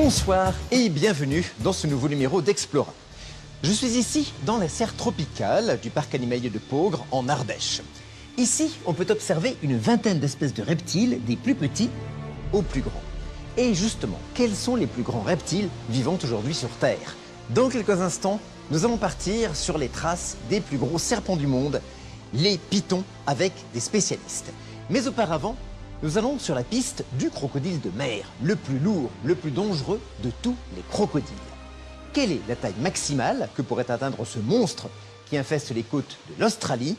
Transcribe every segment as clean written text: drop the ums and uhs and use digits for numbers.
Bonsoir et bienvenue dans ce nouveau numéro d'Explora. Je suis ici dans la serre tropicale du parc animalier de Peaugres en Ardèche. Ici, on peut observer une vingtaine d'espèces de reptiles, des plus petits aux plus grands. Et justement, quels sont les plus grands reptiles vivant aujourd'hui sur Terre? Dans quelques instants, nous allons partir sur les traces des plus gros serpents du monde, les pythons, avec des spécialistes. Mais auparavant, nous allons sur la piste du crocodile de mer, le plus lourd, le plus dangereux de tous les crocodiles. Quelle est la taille maximale que pourrait atteindre ce monstre qui infeste les côtes de l'Australie?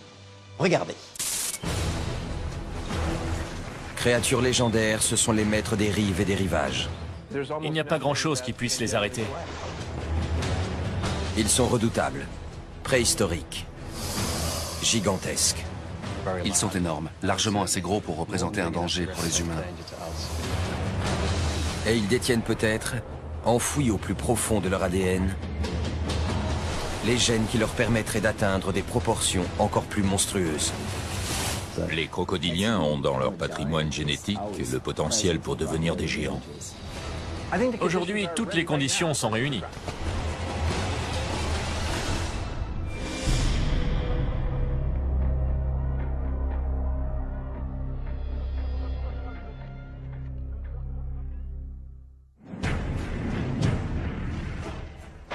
Regardez. Créatures légendaires, ce sont les maîtres des rives et des rivages. Il n'y a pas grand-chose qui puisse les arrêter. Ils sont redoutables, préhistoriques, gigantesques. Ils sont énormes, largement assez gros pour représenter un danger pour les humains. Et ils détiennent peut-être, enfouis au plus profond de leur ADN, les gènes qui leur permettraient d'atteindre des proportions encore plus monstrueuses. Les crocodiliens ont dans leur patrimoine génétique le potentiel pour devenir des géants. Aujourd'hui, toutes les conditions sont réunies.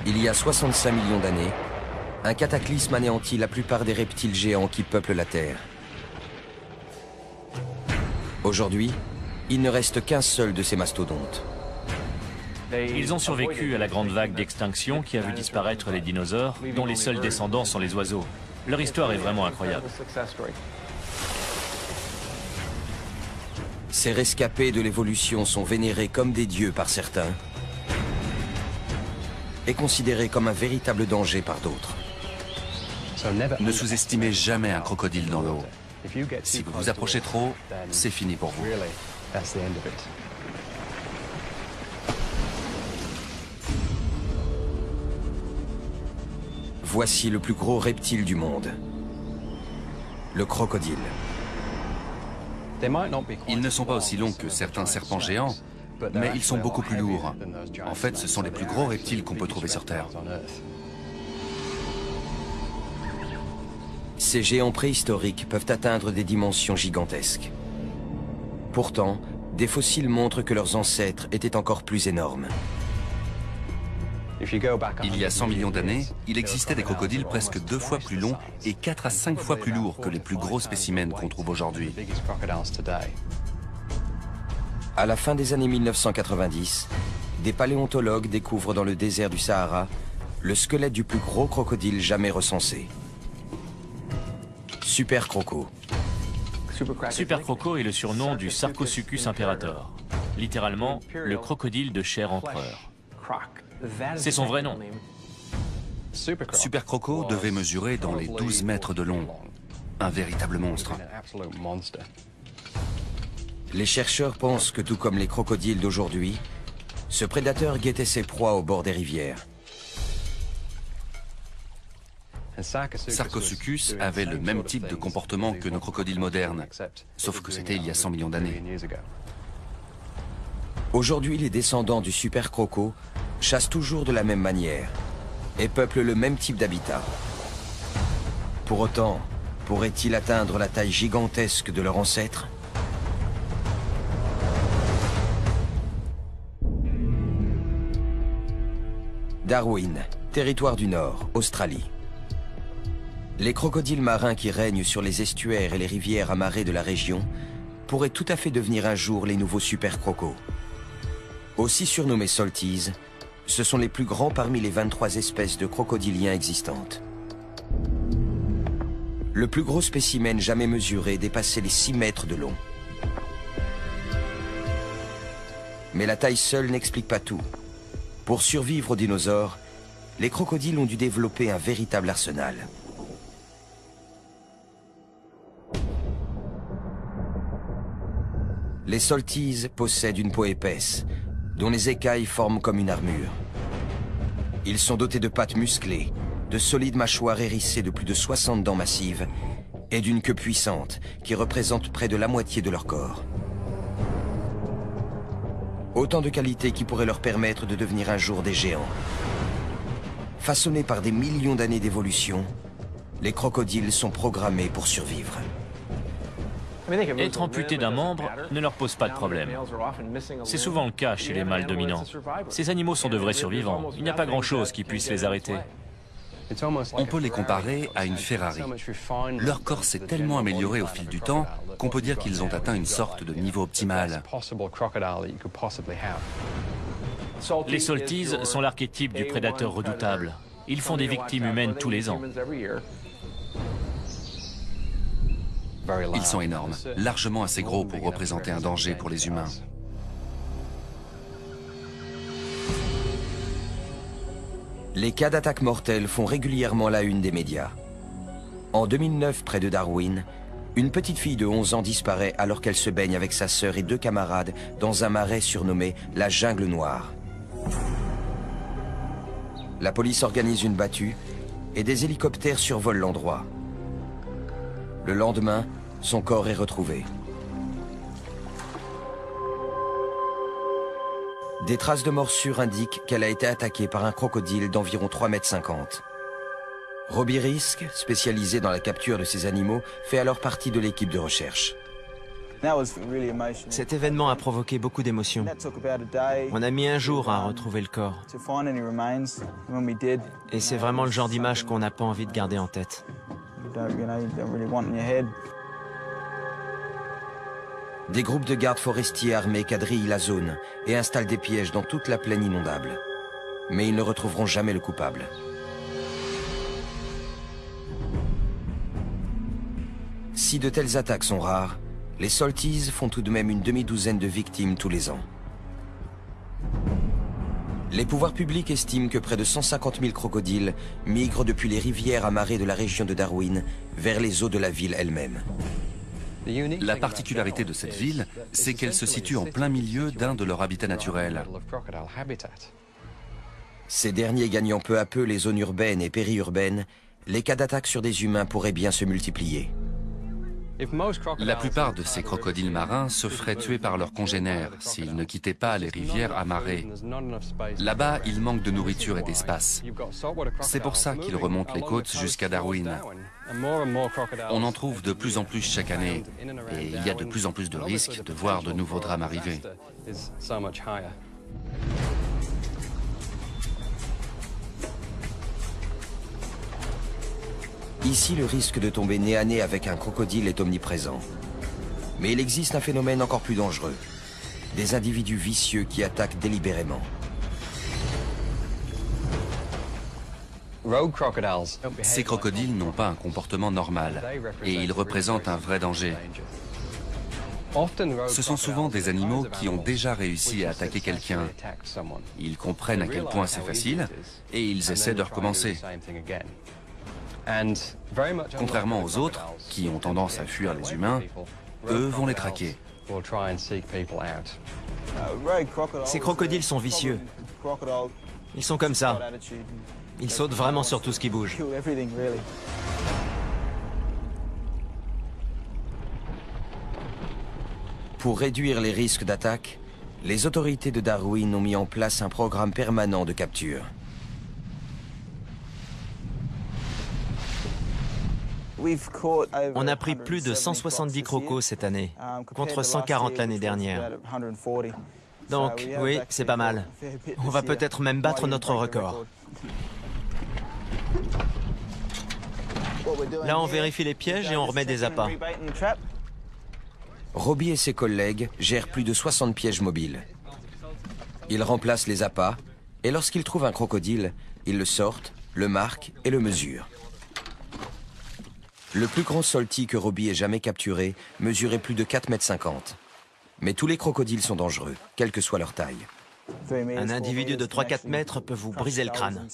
Il y a 65 millions d'années, un cataclysme anéantit la plupart des reptiles géants qui peuplent la Terre. Aujourd'hui, il ne reste qu'un seul de ces mastodontes. Ils ont survécu à la grande vague d'extinction qui a vu disparaître les dinosaures, dont les seuls descendants sont les oiseaux. Leur histoire est vraiment incroyable. Ces rescapés de l'évolution sont vénérés comme des dieux par certains et considérés comme un véritable danger par d'autres. Ne sous-estimez jamais un crocodile dans l'eau. Si vous vous approchez trop, c'est fini pour vous. Voici le plus gros reptile du monde, le crocodile. Ils ne sont pas aussi longs que certains serpents géants, mais ils sont beaucoup plus lourds. En fait, ce sont les plus gros reptiles qu'on peut trouver sur Terre. Ces géants préhistoriques peuvent atteindre des dimensions gigantesques. Pourtant, des fossiles montrent que leurs ancêtres étaient encore plus énormes. Il y a 100 millions d'années, il existait des crocodiles presque 2 fois plus longs et 4 à 5 fois plus lourds que les plus gros spécimens qu'on trouve aujourd'hui. À la fin des années 1990, des paléontologues découvrent dans le désert du Sahara le squelette du plus gros crocodile jamais recensé. Super Croco. Super Croco est le surnom du Sarcosuchus imperator, littéralement le crocodile de chair empereur. C'est son vrai nom. Super Croco devait mesurer dans les 12 mètres de long. Un véritable monstre. Les chercheurs pensent que tout comme les crocodiles d'aujourd'hui, ce prédateur guettait ses proies au bord des rivières. Sarcosuchus avait le même type de comportement que nos crocodiles modernes, sauf que c'était il y a 100 millions d'années. Aujourd'hui, les descendants du Super Croco chassent toujours de la même manière et peuplent le même type d'habitat. Pour autant, pourraient-ils atteindre la taille gigantesque de leurs ancêtres? Darwin, territoire du Nord, Australie. Les crocodiles marins qui règnent sur les estuaires et les rivières amarrées de la région pourraient tout à fait devenir un jour les nouveaux super crocos. Aussi surnommés salties, ce sont les plus grands parmi les 23 espèces de crocodiliens existantes. Le plus gros spécimen jamais mesuré dépassait les 6 mètres de long. Mais la taille seule n'explique pas tout. Pour survivre aux dinosaures, les crocodiles ont dû développer un véritable arsenal. Les salties possèdent une peau épaisse, dont les écailles forment comme une armure. Ils sont dotés de pattes musclées, de solides mâchoires hérissées de plus de 60 dents massives et d'une queue puissante qui représente près de la moitié de leur corps. Autant de qualités qui pourraient leur permettre de devenir un jour des géants. Façonnés par des millions d'années d'évolution, les crocodiles sont programmés pour survivre. Être amputé d'un membre ne leur pose pas de problème. C'est souvent le cas chez les mâles dominants. Ces animaux sont de vrais survivants. Il n'y a pas grand-chose qui puisse les arrêter. On peut les comparer à une Ferrari. Leur corps s'est tellement amélioré au fil du temps qu'on peut dire qu'ils ont atteint une sorte de niveau optimal. Les Salties sont l'archétype du prédateur redoutable. Ils font des victimes humaines tous les ans. Ils sont énormes, largement assez gros pour représenter un danger pour les humains. Les cas d'attaques mortelles font régulièrement la une des médias. En 2009, près de Darwin, une petite fille de 11 ans disparaît alors qu'elle se baigne avec sa sœur et 2 camarades dans un marais surnommé la Jungle Noire. La police organise une battue et des hélicoptères survolent l'endroit. Le lendemain, son corps est retrouvé. Des traces de morsure indiquent qu'elle a été attaquée par un crocodile d'environ 3,50 m. Robbie Risk, spécialisé dans la capture de ces animaux, fait alors partie de l'équipe de recherche. Cet événement a provoqué beaucoup d'émotions. On a mis un jour à retrouver le corps. Et c'est vraiment le genre d'image qu'on n'a pas envie de garder en tête. Des groupes de gardes forestiers armés quadrillent la zone et installent des pièges dans toute la plaine inondable. Mais ils ne retrouveront jamais le coupable. Si de telles attaques sont rares, les Salties font tout de même une demi-douzaine de victimes tous les ans. Les pouvoirs publics estiment que près de 150 000 crocodiles migrent depuis les rivières amarrées de la région de Darwin vers les eaux de la ville elle-même. La particularité de cette ville, c'est qu'elle se situe en plein milieu d'un de leurs habitats naturels. Ces derniers gagnant peu à peu les zones urbaines et périurbaines, les cas d'attaques sur des humains pourraient bien se multiplier. La plupart de ces crocodiles marins se feraient tuer par leurs congénères s'ils ne quittaient pas les rivières amarrées. Là-bas, il manque de nourriture et d'espace. C'est pour ça qu'ils remontent les côtes jusqu'à Darwin. On en trouve de plus en plus chaque année et il y a de plus en plus de risques de voir de nouveaux drames arriver. Ici, le risque de tomber nez à nez avec un crocodile est omniprésent. Mais il existe un phénomène encore plus dangereux. Des individus vicieux qui attaquent délibérément. Ces crocodiles n'ont pas un comportement normal et ils représentent un vrai danger. Ce sont souvent des animaux qui ont déjà réussi à attaquer quelqu'un. Ils comprennent à quel point c'est facile et ils essaient de recommencer. Contrairement aux autres, qui ont tendance à fuir les humains, eux vont les traquer. Ces crocodiles sont vicieux. Ils sont comme ça. Ils sautent vraiment sur tout ce qui bouge. Pour réduire les risques d'attaque, les autorités de Darwin ont mis en place un programme permanent de capture. On a pris plus de 170 crocos cette année, contre 140 l'année dernière. Donc, oui, c'est pas mal. On va peut-être même battre notre record. Là, on vérifie les pièges et on remet des appâts. Robbie et ses collègues gèrent plus de 60 pièges mobiles. Ils remplacent les appâts et lorsqu'ils trouvent un crocodile, ils le sortent, le marquent et le mesurent. Le plus grand Saltie que Robbie ait jamais capturé mesurait plus de 4,50 m. Mais tous les crocodiles sont dangereux, quelle que soit leur taille. Un individu de 3-4 mètres peut vous briser le crâne.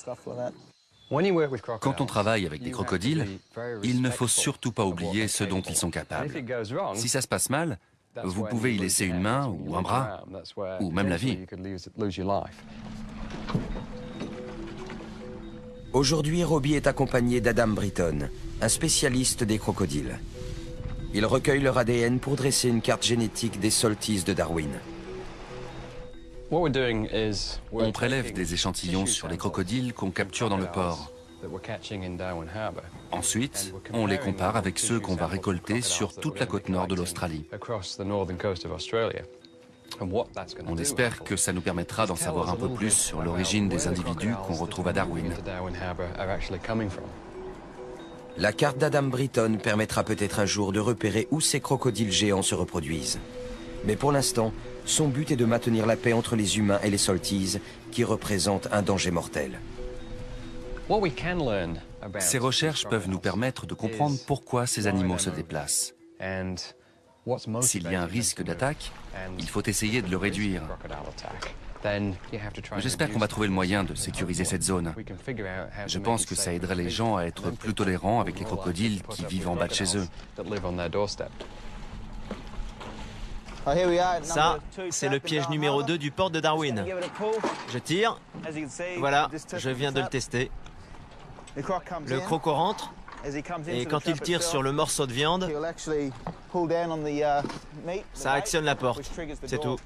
Quand on travaille avec des crocodiles, il ne faut surtout pas oublier ce dont ils sont capables. Si ça se passe mal, vous pouvez y laisser une main ou un bras, ou même la vie. Aujourd'hui, Robbie est accompagné d'Adam Britton, un spécialiste des crocodiles. Il recueille leur ADN pour dresser une carte génétique des Salties de Darwin. On prélève des échantillons sur les crocodiles qu'on capture dans le port. Ensuite, on les compare avec ceux qu'on va récolter sur toute la côte nord de l'Australie. On espère que ça nous permettra d'en savoir un peu plus sur l'origine des individus qu'on retrouve à Darwin. La carte d'Adam Britton permettra peut-être un jour de repérer où ces crocodiles géants se reproduisent. Mais pour l'instant, son but est de maintenir la paix entre les humains et les Salties, qui représentent un danger mortel. Ces recherches peuvent nous permettre de comprendre pourquoi ces animaux se déplacent. S'il y a un risque d'attaque, il faut essayer de le réduire. J'espère qu'on va trouver le moyen de sécuriser cette zone. Je pense que ça aiderait les gens à être plus tolérants avec les crocodiles qui vivent en bas de chez eux. Ça, c'est le piège numéro 2 du port de Darwin. Je tire. Voilà, je viens de le tester. Le croco rentre. Et quand il tire sur le morceau de viande, ça actionne la porte. C'est tout.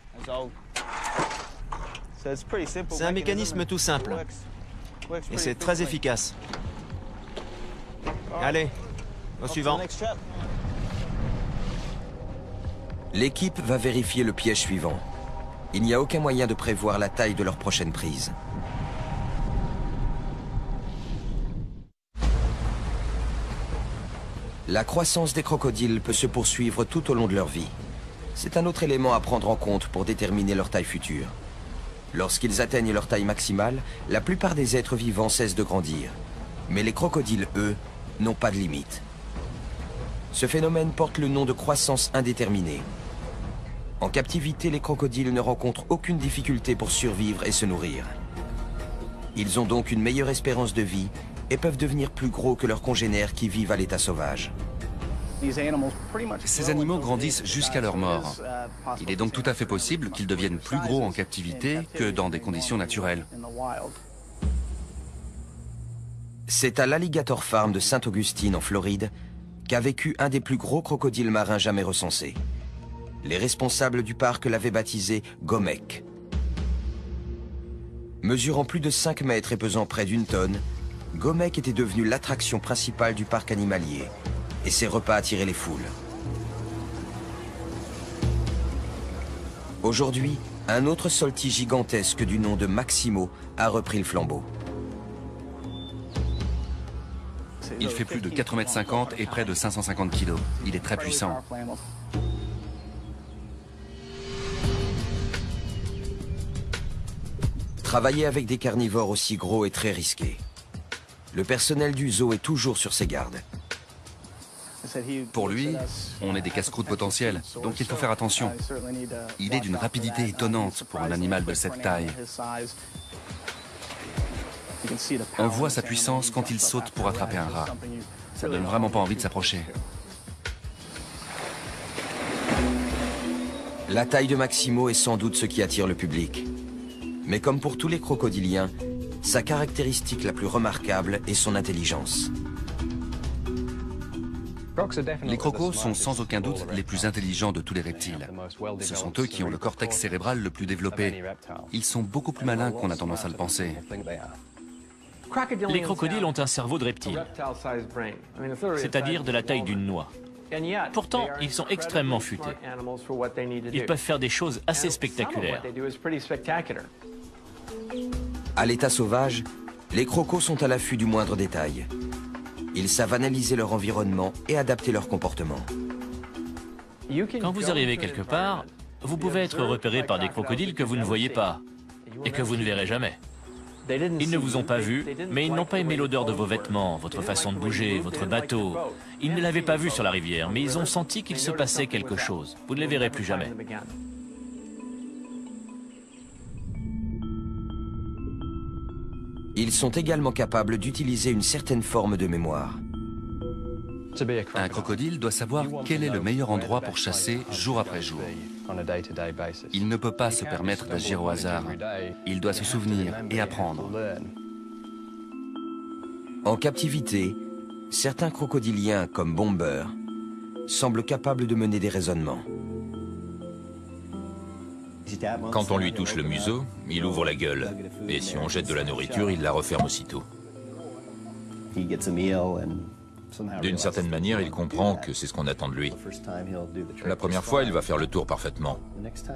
C'est un mécanisme tout simple. Et c'est très efficace. Allez, au suivant. L'équipe va vérifier le piège suivant. Il n'y a aucun moyen de prévoir la taille de leur prochaine prise. La croissance des crocodiles peut se poursuivre tout au long de leur vie. C'est un autre élément à prendre en compte pour déterminer leur taille future. Lorsqu'ils atteignent leur taille maximale, la plupart des êtres vivants cessent de grandir. Mais les crocodiles, eux, n'ont pas de limite. Ce phénomène porte le nom de croissance indéterminée. En captivité, les crocodiles ne rencontrent aucune difficulté pour survivre et se nourrir. Ils ont donc une meilleure espérance de vie et peuvent devenir plus gros que leurs congénères qui vivent à l'état sauvage. Ces animaux grandissent jusqu'à leur mort. Il est donc tout à fait possible qu'ils deviennent plus gros en captivité que dans des conditions naturelles. C'est à l'Alligator Farm de Sainte-Augustine, en Floride, qu'a vécu un des plus gros crocodiles marins jamais recensés. Les responsables du parc l'avaient baptisé Gomek. Mesurant plus de 5 mètres et pesant près d'1 tonne, Gomek était devenu l'attraction principale du parc animalier, et ses repas attiraient les foules. Aujourd'hui, un autre Salty gigantesque du nom de Maximo a repris le flambeau. Il fait plus de 4,50 m et près de 550 kg. Il est très puissant. Travailler avec des carnivores aussi gros est très risqué. Le personnel du zoo est toujours sur ses gardes. Pour lui, on est des casse-croûtes potentiels, donc il faut faire attention. Il est d'une rapidité étonnante pour un animal de cette taille. On voit sa puissance quand il saute pour attraper un rat. Ça donne vraiment pas envie de s'approcher. La taille de Maximo est sans doute ce qui attire le public. Mais comme pour tous les crocodiliens, sa caractéristique la plus remarquable est son intelligence. Les crocos sont sans aucun doute les plus intelligents de tous les reptiles. Ce sont eux qui ont le cortex cérébral le plus développé. Ils sont beaucoup plus malins qu'on a tendance à le penser. Les crocodiles ont un cerveau de reptile, c'est-à-dire de la taille d'une noix. Pourtant, ils sont extrêmement futés. Ils peuvent faire des choses assez spectaculaires. À l'état sauvage, les crocos sont à l'affût du moindre détail. Ils savent analyser leur environnement et adapter leur comportement. Quand vous arrivez quelque part, vous pouvez être repéré par des crocodiles que vous ne voyez pas et que vous ne verrez jamais. Ils ne vous ont pas vu, mais ils n'ont pas aimé l'odeur de vos vêtements, votre façon de bouger, votre bateau. Ils ne l'avaient pas vu sur la rivière, mais ils ont senti qu'il se passait quelque chose. Vous ne les verrez plus jamais. Ils sont également capables d'utiliser une certaine forme de mémoire. Un crocodile doit savoir quel est le meilleur endroit pour chasser jour après jour. Il ne peut pas se permettre d'agir au hasard. Il doit se souvenir et apprendre. En captivité, certains crocodiliens, comme Bomber, semblent capables de mener des raisonnements. Quand on lui touche le museau, il ouvre la gueule. Et si on jette de la nourriture, il la referme aussitôt. D'une certaine manière, il comprend que c'est ce qu'on attend de lui. La première fois, il va faire le tour parfaitement.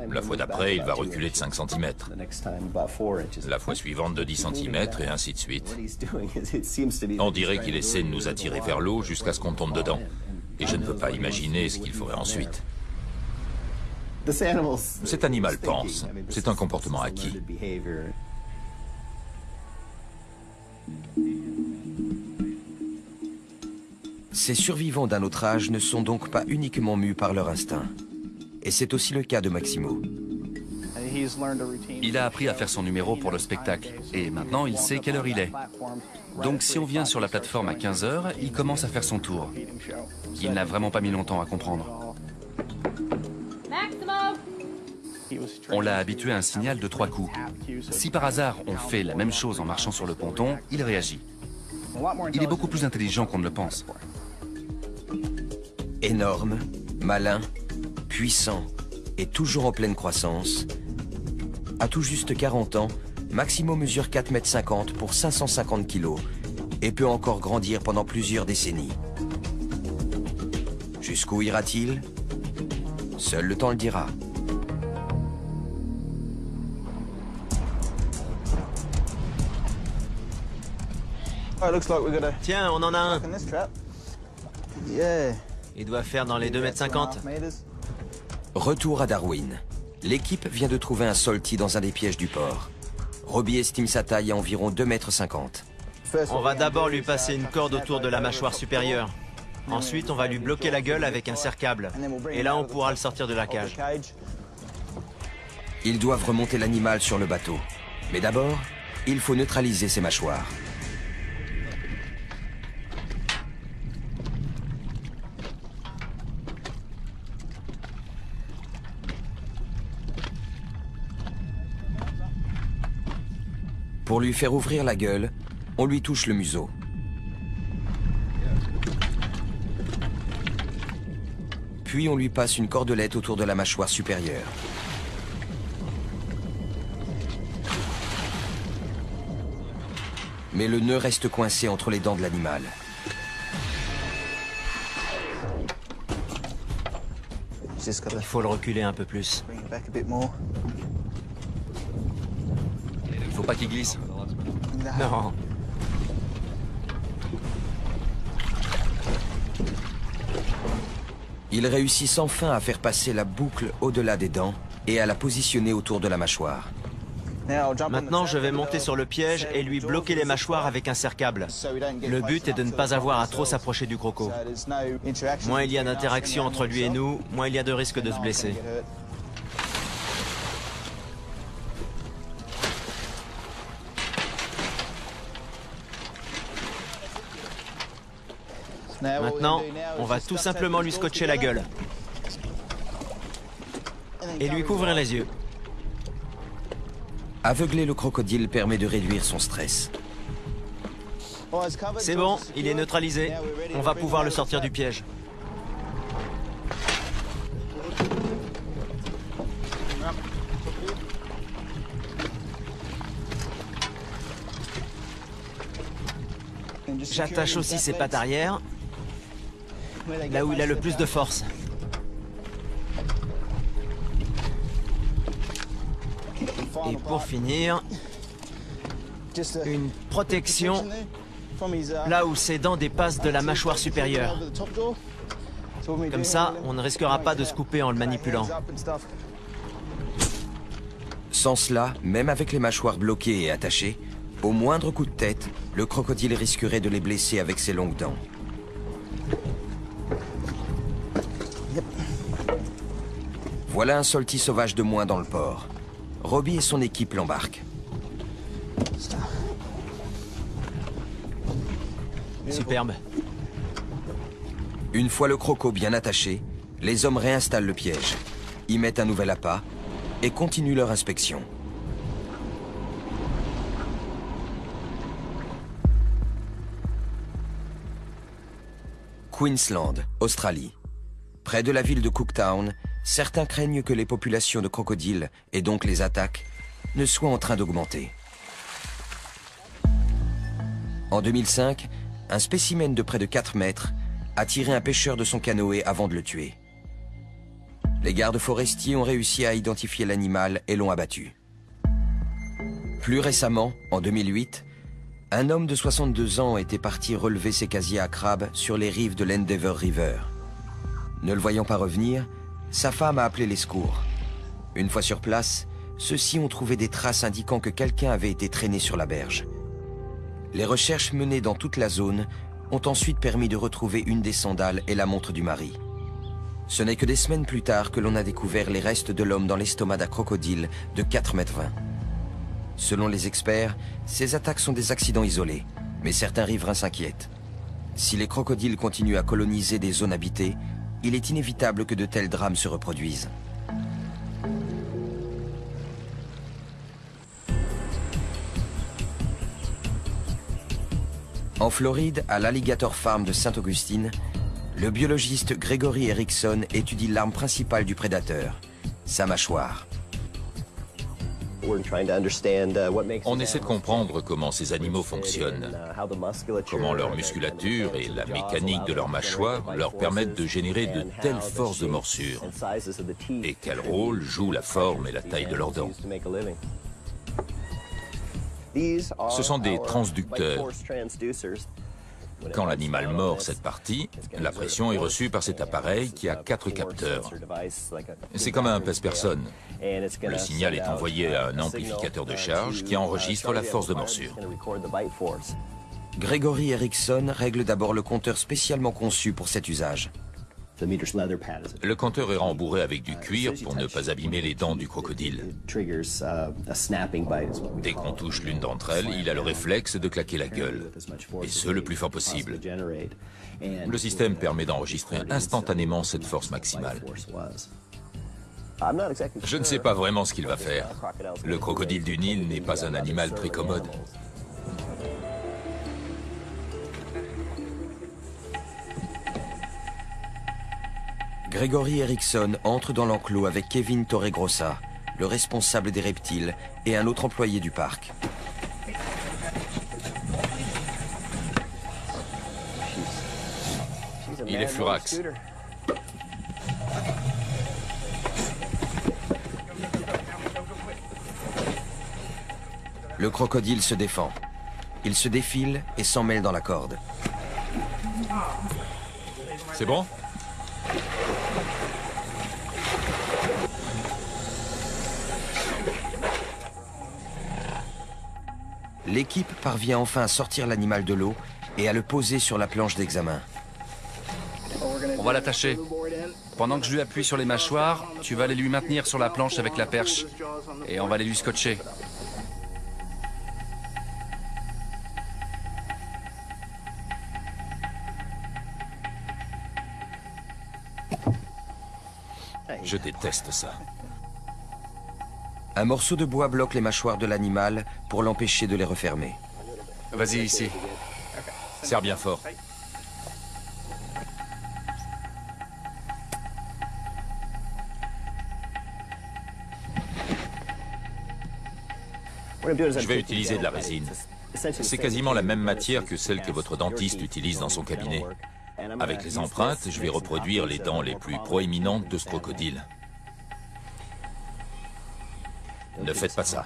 La fois d'après, il va reculer de 5 cm. La fois suivante de 10 cm et ainsi de suite. On dirait qu'il essaie de nous attirer vers l'eau jusqu'à ce qu'on tombe dedans. Et je ne peux pas imaginer ce qu'il ferait ensuite. Cet animal pense. C'est un comportement acquis. Ces survivants d'un autre âge ne sont donc pas uniquement mus par leur instinct. Et c'est aussi le cas de Maximo. Il a appris à faire son numéro pour le spectacle. Et maintenant, il sait quelle heure il est. Donc si on vient sur la plateforme à 15 h, il commence à faire son tour. Il n'a vraiment pas mis longtemps à comprendre. On l'a habitué à un signal de 3 coups. Si par hasard on fait la même chose en marchant sur le ponton, il réagit. Il est beaucoup plus intelligent qu'on ne le pense. Énorme, malin, puissant et toujours en pleine croissance, à tout juste 40 ans, Maximo mesure 4,50 m pour 550 kg et peut encore grandir pendant plusieurs décennies. Jusqu'où ira-t-il? Seul le temps le dira. Tiens, on en a un. Il doit faire dans les 2,50 m. Retour à Darwin. L'équipe vient de trouver un salty dans un des pièges du port. Robbie estime sa taille à environ 2,50 m. On va d'abord lui passer une corde autour de la mâchoire supérieure. Ensuite, on va lui bloquer la gueule avec un serre-câble. Et là, on pourra le sortir de la cage. Ils doivent remonter l'animal sur le bateau. Mais d'abord, il faut neutraliser ses mâchoires. Pour lui faire ouvrir la gueule, on lui touche le museau. Puis on lui passe une cordelette autour de la mâchoire supérieure. Mais le nœud reste coincé entre les dents de l'animal. Il faut le reculer un peu plus. Faut pas qu'il glisse. Non. Ils réussissent enfin à faire passer la boucle au-delà des dents et à la positionner autour de la mâchoire. Maintenant, je vais monter sur le piège et lui bloquer les mâchoires avec un serre-câble. Le but est de ne pas avoir à trop s'approcher du croco. Moins il y a d'interaction entre lui et nous, moins il y a de risque de se blesser. Maintenant, on va tout simplement lui scotcher la gueule. Et lui couvrir les yeux. Aveugler le crocodile permet de réduire son stress. C'est bon, il est neutralisé. On va pouvoir le sortir du piège. J'attache aussi ses pattes arrière, là où il a le plus de force. Et pour finir, une protection là où ses dents dépassent de la mâchoire supérieure. Comme ça, on ne risquera pas de se couper en le manipulant. Sans cela, même avec les mâchoires bloquées et attachées, au moindre coup de tête, le crocodile risquerait de les blesser avec ses longues dents. Voilà un salty sauvage de moins dans le port. Robbie et son équipe l'embarquent. Superbe. Une fois le croco bien attaché, les hommes réinstallent le piège, y mettent un nouvel appât et continuent leur inspection. Queensland, Australie. Près de la ville de Cooktown, certains craignent que les populations de crocodiles, et donc les attaques, ne soient en train d'augmenter. En 2005, un spécimen de près de 4 mètres a tiré un pêcheur de son canoë avant de le tuer. Les gardes forestiers ont réussi à identifier l'animal et l'ont abattu. Plus récemment, en 2008, un homme de 62 ans était parti relever ses casiers à crabes sur les rives de l'Endeavour River. Ne le voyant pas revenir, sa femme a appelé les secours. Une fois sur place, ceux-ci ont trouvé des traces indiquant que quelqu'un avait été traîné sur la berge. Les recherches menées dans toute la zone ont ensuite permis de retrouver une des sandales et la montre du mari. Ce n'est que des semaines plus tard que l'on a découvert les restes de l'homme dans l'estomac d'un crocodile de 4,20 m. Selon les experts, ces attaques sont des accidents isolés, mais certains riverains s'inquiètent. Si les crocodiles continuent à coloniser des zones habitées, il est inévitable que de tels drames se reproduisent. En Floride, à l'Alligator Farm de Saint-Augustine, le biologiste Gregory Erickson étudie l'arme principale du prédateur, sa mâchoire. On essaie de comprendre comment ces animaux fonctionnent, comment leur musculature et la mécanique de leur mâchoire leur permettent de générer de telles forces de morsure, et quel rôle joue la forme et la taille de leurs dents. Ce sont des transducteurs. Quand l'animal mord cette partie, la pression est reçue par cet appareil qui a 4 capteurs. C'est comme un pèse-personne. Le signal est envoyé à un amplificateur de charge qui enregistre la force de morsure. Gregory Erickson règle d'abord le compteur spécialement conçu pour cet usage. Le compteur est rembourré avec du cuir pour ne pas abîmer les dents du crocodile. Dès qu'on touche l'une d'entre elles, il a le réflexe de claquer la gueule, et ce le plus fort possible. Le système permet d'enregistrer instantanément cette force maximale. Je ne sais pas vraiment ce qu'il va faire. Le crocodile du Nil n'est pas un animal très commode. Gregory Erickson entre dans l'enclos avec Kevin Torregrossa, le responsable des reptiles, et un autre employé du parc. Il est furax. Le crocodile se défend. Il se défile et s'en mêle dans la corde. C'est bon ? L'équipe parvient enfin à sortir l'animal de l'eau et à le poser sur la planche d'examen. On va l'attacher. Pendant que je lui appuie sur les mâchoires, tu vas aller lui maintenir sur la planche avec la perche. Et on va aller lui scotcher. Je déteste ça. Un morceau de bois bloque les mâchoires de l'animal pour l'empêcher de les refermer. Vas-y, ici. Serre bien fort. Je vais utiliser de la résine. C'est quasiment la même matière que celle que votre dentiste utilise dans son cabinet. Avec les empreintes, je vais reproduire les dents les plus proéminentes de ce crocodile. Ne faites pas ça.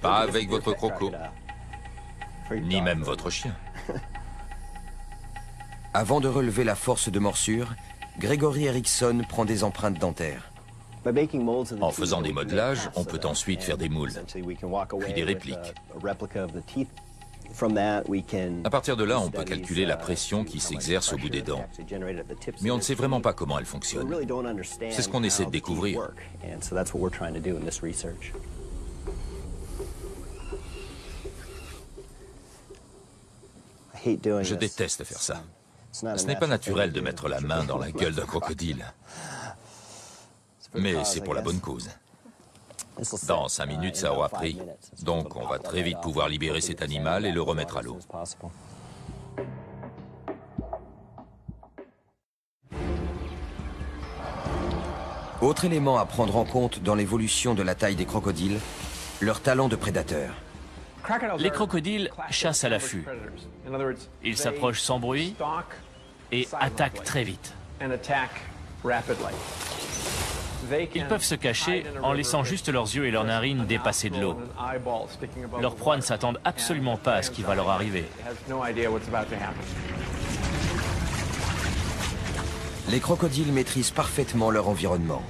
Pas avec votre croco. Ni même votre chien. Avant de relever la force de morsure, Gregory Erickson prend des empreintes dentaires. En faisant des modelages, on peut ensuite faire des moules, puis des répliques. À partir de là, on peut calculer la pression qui s'exerce au bout des dents. Mais on ne sait vraiment pas comment elle fonctionne. C'est ce qu'on essaie de découvrir. Je déteste faire ça. Ce n'est pas naturel de mettre la main dans la gueule d'un crocodile. Mais c'est pour la bonne cause. Dans 5 minutes, ça aura pris. Donc on va très vite pouvoir libérer cet animal et le remettre à l'eau. Autre élément à prendre en compte dans l'évolution de la taille des crocodiles, leur talent de prédateur. Les crocodiles chassent à l'affût. Ils s'approchent sans bruit et attaquent très vite. Ils peuvent se cacher en laissant juste leurs yeux et leurs narines dépasser de l'eau. Leurs proies ne s'attendent absolument pas à ce qui va leur arriver. Les crocodiles maîtrisent parfaitement leur environnement.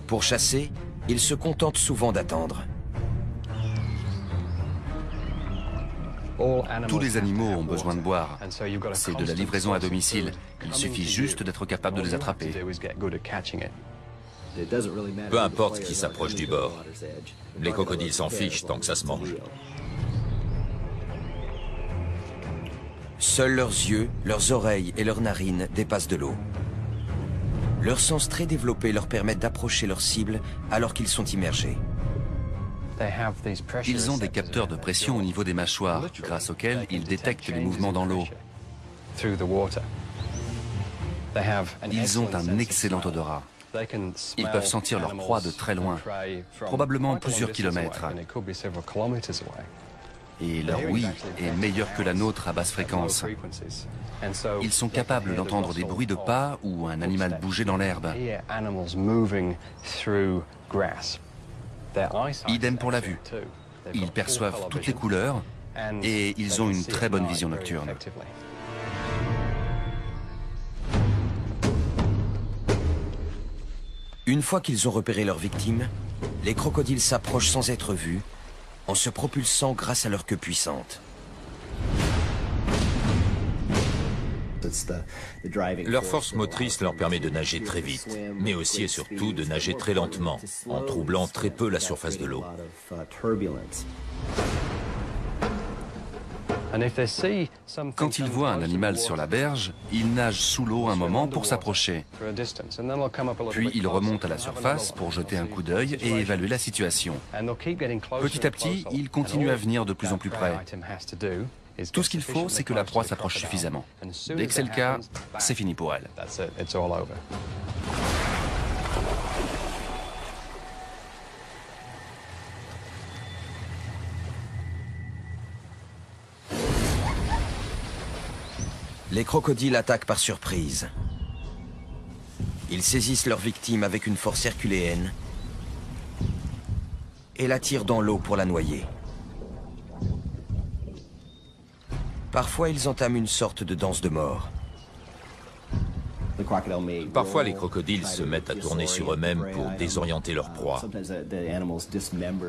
Pour chasser, ils se contentent souvent d'attendre. Tous les animaux ont besoin de boire. C'est de la livraison à domicile. Il suffit juste d'être capable de les attraper. Peu importe qui s'approche du bord. Les crocodiles s'en fichent tant que ça se mange. Seuls leurs yeux, leurs oreilles et leurs narines dépassent de l'eau. Leurs sens très développés leur permettent d'approcher leur cible alors qu'ils sont immergés. Ils ont des capteurs de pression au niveau des mâchoires, grâce auxquels ils détectent les mouvements dans l'eau. Ils ont un excellent odorat. Ils peuvent sentir leur proie de très loin, probablement plusieurs kilomètres. Et leur ouïe est meilleure que la nôtre à basse fréquence. Ils sont capables d'entendre des bruits de pas ou un animal bouger dans l'herbe. Idem pour la vue. Ils perçoivent toutes les couleurs et ils ont une très bonne vision nocturne. Une fois qu'ils ont repéré leur victime, les crocodiles s'approchent sans être vus, en se propulsant grâce à leur queue puissante. Leur force motrice leur permet de nager très vite, mais aussi et surtout de nager très lentement, en troublant très peu la surface de l'eau. Quand ils voient un animal sur la berge, ils nagent sous l'eau un moment pour s'approcher. Puis ils remontent à la surface pour jeter un coup d'œil et évaluer la situation. Petit à petit, ils continuent à venir de plus en plus près. Tout ce qu'il faut, c'est que la proie s'approche suffisamment. Dès que c'est le cas, c'est fini pour elle. Les crocodiles attaquent par surprise. Ils saisissent leur victime avec une force herculéenne et la tirent dans l'eau pour la noyer. Parfois, ils entament une sorte de danse de mort. Parfois, les crocodiles se mettent à tourner sur eux-mêmes pour désorienter leur proie.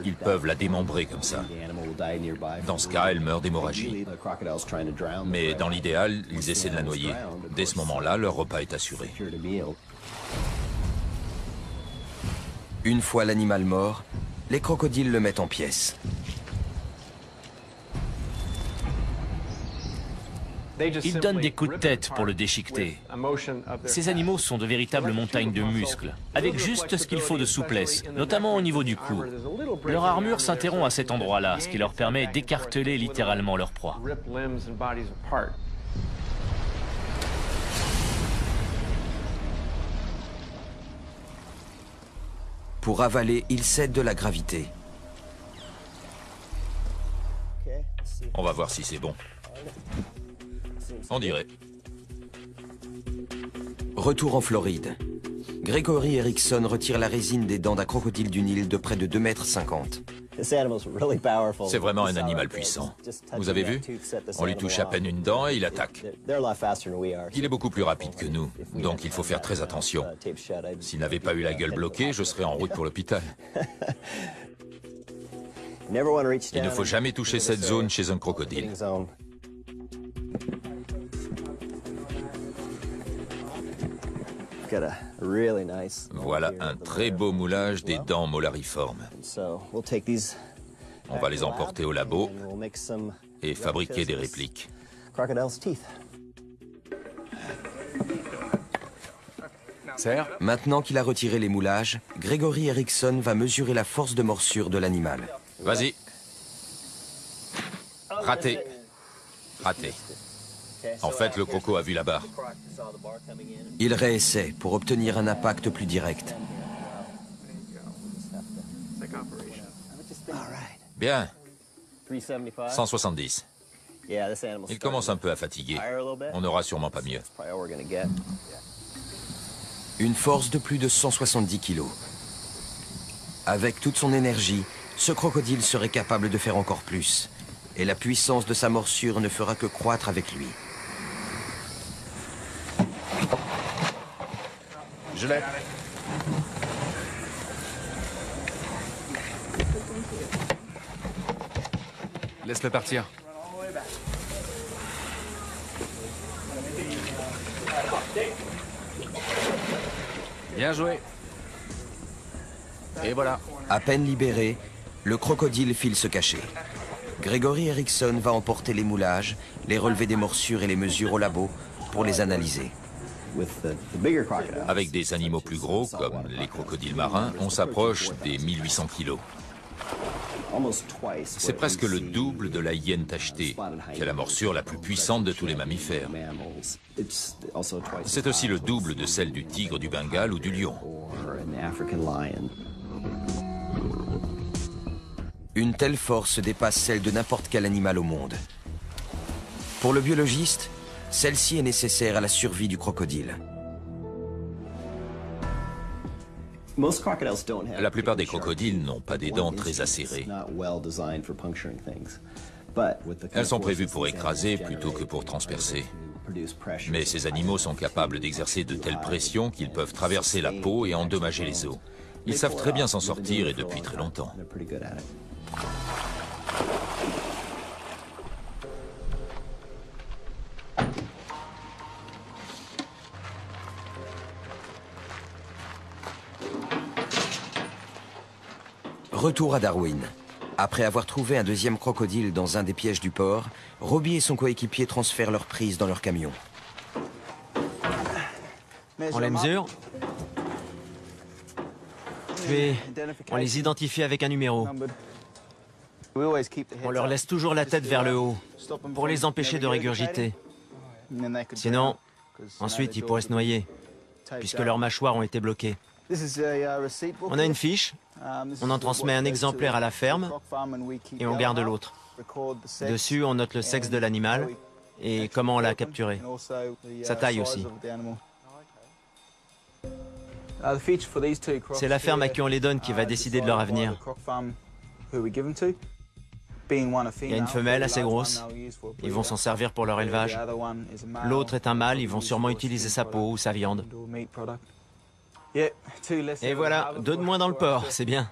Ils peuvent la démembrer comme ça. Dans ce cas, elle meurt d'hémorragie. Mais dans l'idéal, ils essaient de la noyer. Dès ce moment-là, leur repas est assuré. Une fois l'animal mort, les crocodiles le mettent en pièces. Ils donnent des coups de tête pour le déchiqueter. Ces animaux sont de véritables montagnes de muscles, avec juste ce qu'il faut de souplesse, notamment au niveau du cou. Leur armure s'interrompt à cet endroit-là, ce qui leur permet d'écarteler littéralement leur proie. Pour avaler, ils cèdent de la gravité. On va voir si c'est bon. On dirait. Retour en Floride. Gregory Erickson retire la résine des dents d'un crocodile du Nil de près de 2,50 m. C'est vraiment un animal puissant. Vous avez vu? On lui touche à peine une dent et il attaque. Il est beaucoup plus rapide que nous, donc il faut faire très attention. S'il n'avait pas eu la gueule bloquée, je serais en route pour l'hôpital. Il ne faut jamais toucher cette zone chez un crocodile. Voilà un très beau moulage des dents molariformes. On va les emporter au labo et fabriquer des répliques. Maintenant qu'il a retiré les moulages, Gregory Erickson va mesurer la force de morsure de l'animal. Vas-y. Raté. Raté. En fait, le croco a vu la barre. Il réessaie pour obtenir un impact plus direct. Bien. 170. Il commence un peu à fatiguer. On n'aura sûrement pas mieux. Une force de plus de 170 kilos. Avec toute son énergie, ce crocodile serait capable de faire encore plus. Et la puissance de sa morsure ne fera que croître avec lui. Je l'ai. Laisse-le partir. Bien joué. Et voilà. À peine libéré, le crocodile file se cacher. Gregory Erickson va emporter les moulages, les relevés des morsures et les mesures au labo pour les analyser. Avec des animaux plus gros, comme les crocodiles marins, on s'approche des 1800 kilos. C'est presque le double de la hyène tachetée, qui a la morsure la plus puissante de tous les mammifères. C'est aussi le double de celle du tigre du Bengale ou du lion. Une telle force dépasse celle de n'importe quel animal au monde. Pour le biologiste, celle-ci est nécessaire à la survie du crocodile. La plupart des crocodiles n'ont pas des dents très acérées. Elles sont prévues pour écraser plutôt que pour transpercer. Mais ces animaux sont capables d'exercer de telles pressions qu'ils peuvent traverser la peau et endommager les os. Ils savent très bien s'en sortir et depuis très longtemps. Retour à Darwin. Après avoir trouvé un deuxième crocodile dans un des pièges du port, Robbie et son coéquipier transfèrent leur prise dans leur camion. On les mesure. Puis, on les identifie avec un numéro. On leur laisse toujours la tête vers le haut, pour les empêcher de régurgiter. Sinon, ensuite, ils pourraient se noyer, puisque leurs mâchoires ont été bloquées. On a une fiche, on en transmet un exemplaire à la ferme, et on garde l'autre. Dessus, on note le sexe de l'animal, et comment on l'a capturé. Sa taille aussi. C'est la ferme à qui on les donne qui va décider de leur avenir. Il y a une femelle assez grosse, ils vont s'en servir pour leur élevage. L'autre est un mâle, ils vont sûrement utiliser sa peau ou sa viande. Et voilà, 2 de moins dans le port, c'est bien.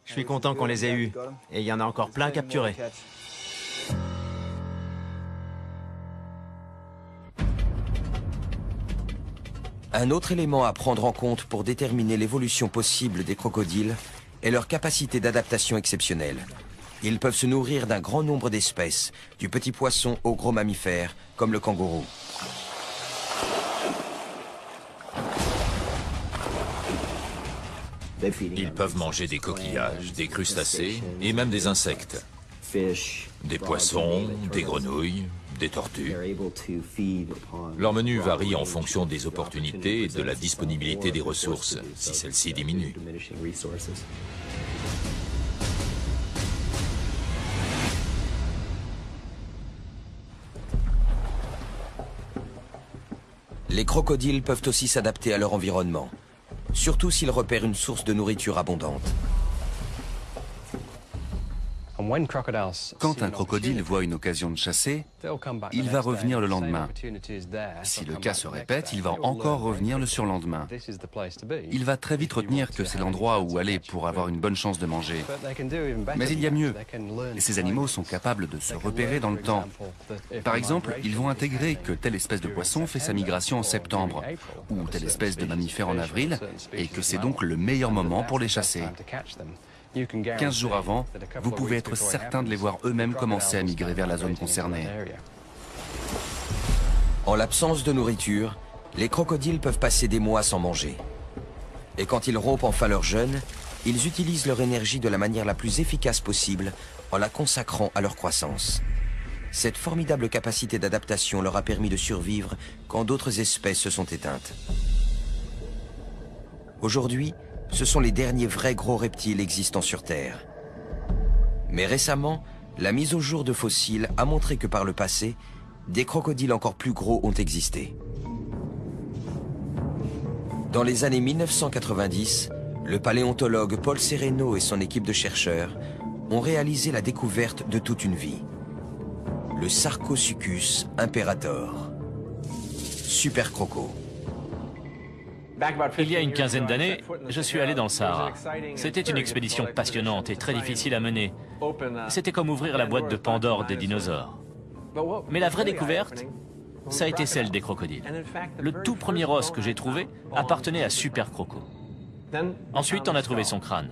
Je suis content qu'on les ait eus, et il y en a encore plein à capturer. Un autre élément à prendre en compte pour déterminer l'évolution possible des crocodiles est leur capacité d'adaptation exceptionnelle. Ils peuvent se nourrir d'un grand nombre d'espèces, du petit poisson aux gros mammifères, comme le kangourou. Ils peuvent manger des coquillages, des crustacés et même des insectes. Des poissons, des grenouilles, des tortues. Leur menu varie en fonction des opportunités et de la disponibilité des ressources, si celles-ci diminuent. Les crocodiles peuvent aussi s'adapter à leur environnement, surtout s'ils repèrent une source de nourriture abondante. Quand un crocodile voit une occasion de chasser, il va revenir le lendemain. Si le cas se répète, il va encore revenir le surlendemain. Il va très vite retenir que c'est l'endroit où aller pour avoir une bonne chance de manger. Mais il y a mieux. Ces animaux sont capables de se repérer dans le temps. Par exemple, ils vont intégrer que telle espèce de poisson fait sa migration en septembre, ou telle espèce de mammifère en avril, et que c'est donc le meilleur moment pour les chasser. 15 jours avant, vous pouvez être certain de les voir eux-mêmes commencer à migrer vers la zone concernée. En l'absence de nourriture, les crocodiles peuvent passer des mois sans manger. Et quand ils rompent enfin leur jeûne, ils utilisent leur énergie de la manière la plus efficace possible en la consacrant à leur croissance. Cette formidable capacité d'adaptation leur a permis de survivre quand d'autres espèces se sont éteintes. Aujourd'hui, ce sont les derniers vrais gros reptiles existants sur Terre. Mais récemment, la mise au jour de fossiles a montré que par le passé, des crocodiles encore plus gros ont existé. Dans les années 1990, le paléontologue Paul Sereno et son équipe de chercheurs ont réalisé la découverte de toute une vie. Le Sarcosuchus imperator. Super croco. Il y a une quinzaine d'années, je suis allé dans le Sahara. C'était une expédition passionnante et très difficile à mener. C'était comme ouvrir la boîte de Pandore des dinosaures. Mais la vraie découverte, ça a été celle des crocodiles. Le tout premier os que j'ai trouvé appartenait à Super Croco. Ensuite, on a trouvé son crâne.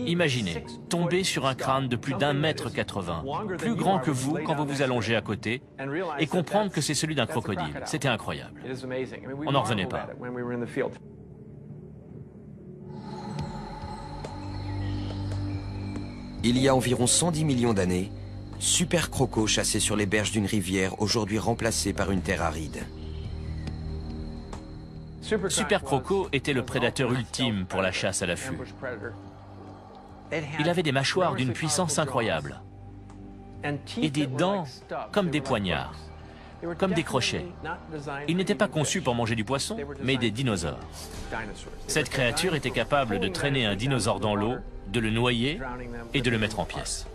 Imaginez, tomber sur un crâne de plus d'1,80 m, plus grand que vous quand vous vous allongez à côté, et comprendre que c'est celui d'un crocodile. C'était incroyable. On n'en revenait pas. Il y a environ 110 millions d'années, Super Croco chassait sur les berges d'une rivière aujourd'hui remplacée par une terre aride. Super Croco était le prédateur ultime pour la chasse à l'affût. Il avait des mâchoires d'une puissance incroyable et des dents comme des poignards, comme des crochets. Il n'était pas conçu pour manger du poisson, mais des dinosaures. Cette créature était capable de traîner un dinosaure dans l'eau, de le noyer et de le mettre en pièces.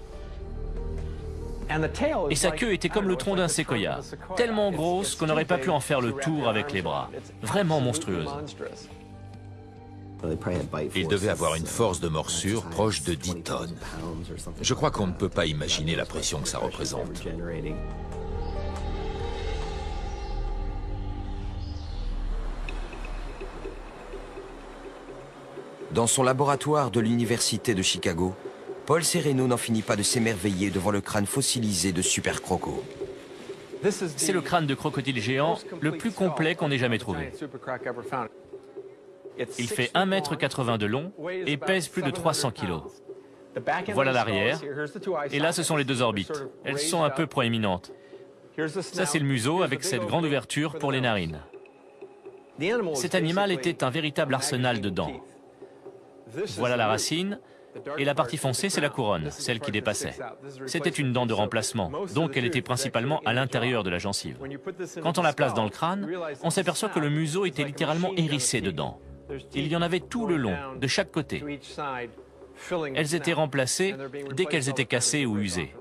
Et sa queue était comme le tronc d'un séquoia, tellement grosse qu'on n'aurait pas pu en faire le tour avec les bras. Vraiment monstrueuse. Il devait avoir une force de morsure proche de 10 tonnes. Je crois qu'on ne peut pas imaginer la pression que ça représente. Dans son laboratoire de l'université de Chicago, Paul Sereno n'en finit pas de s'émerveiller devant le crâne fossilisé de Super Croco. C'est le crâne de crocodile géant le plus complet qu'on ait jamais trouvé. Il fait 1,80 m de long et pèse plus de 300 kg. Voilà l'arrière, et là ce sont les deux orbites. Elles sont un peu proéminentes. Ça c'est le museau avec cette grande ouverture pour les narines. Cet animal était un véritable arsenal de dents. Voilà la racine, et la partie foncée c'est la couronne, celle qui dépassait. C'était une dent de remplacement, donc elle était principalement à l'intérieur de la gencive. Quand on la place dans le crâne, on s'aperçoit que le museau était littéralement hérissé de dents. Il y en avait tout le long, de chaque côté. Elles étaient remplacées dès qu'elles étaient cassées ou usées.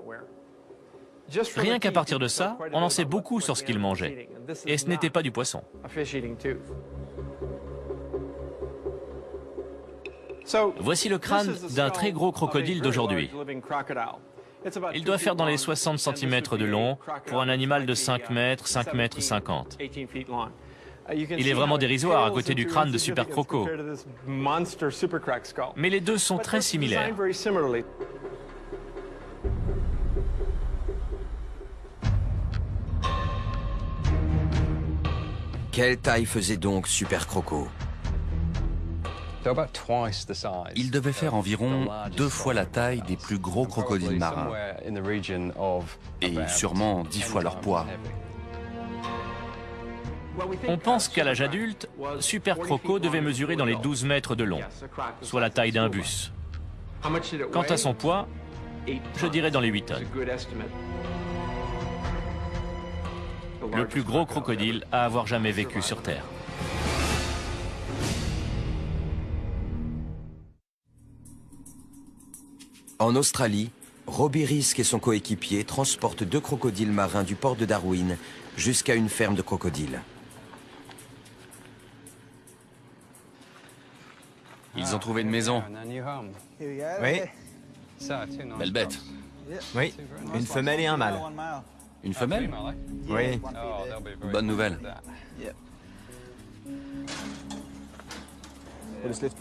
Rien qu'à partir de ça, on en sait beaucoup sur ce qu'il mangeait. Et ce n'était pas du poisson. Voici le crâne d'un très gros crocodile d'aujourd'hui. Il doit faire dans les 60 cm de long pour un animal de 5 mètres, 5 mètres 50. Il est vraiment dérisoire à côté du crâne de Super Croco. Mais les deux sont très similaires. Quelle taille faisait donc Super Croco? Il devait faire environ 2 fois la taille des plus gros crocodiles marins, et sûrement 10 fois leur poids. On pense qu'à l'âge adulte, Super Croco devait mesurer dans les 12 mètres de long, soit la taille d'un bus. Quant à son poids, je dirais dans les 8 tonnes. Le plus gros crocodile à avoir jamais vécu sur Terre. En Australie, Robbie Risk et son coéquipier transportent 2 crocodiles marins du port de Darwin jusqu'à une ferme de crocodiles. Ils ont trouvé une maison. Oui, Belle bête. oui, une femelle et un mâle. Une femelle? Oui. Bonne nouvelle.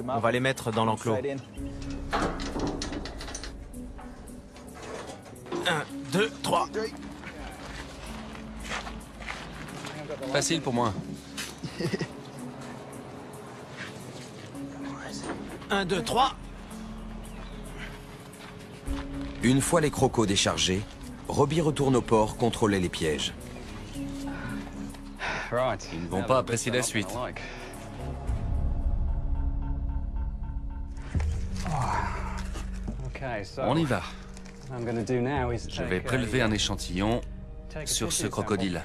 On va les mettre dans l'enclos. 1, 2, 3. Facile pour moi. 1, 2, 3. Une fois les crocos déchargés, Robbie retourne au port contrôler les pièges. Ils ne vont pas apprécier la suite. On y va. Je vais prélever un échantillon sur ce crocodile.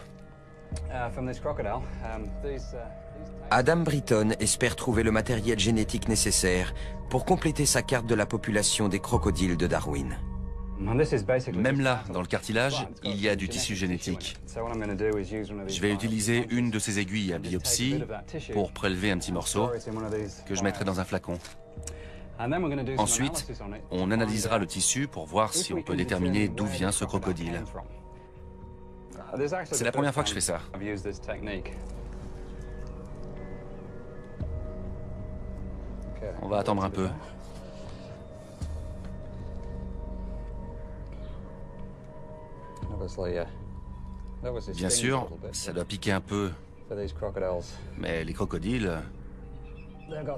Adam Britton espère trouver le matériel génétique nécessaire pour compléter sa carte de la population des crocodiles de Darwin. Même là, dans le cartilage, il y a du tissu génétique. Je vais utiliser une de ces aiguilles à biopsie pour prélever un petit morceau que je mettrai dans un flacon. Ensuite, on analysera le tissu pour voir si on peut déterminer d'où vient ce crocodile. C'est la première fois que je fais ça. On va attendre un peu. Bien sûr, ça doit piquer un peu, mais les crocodiles,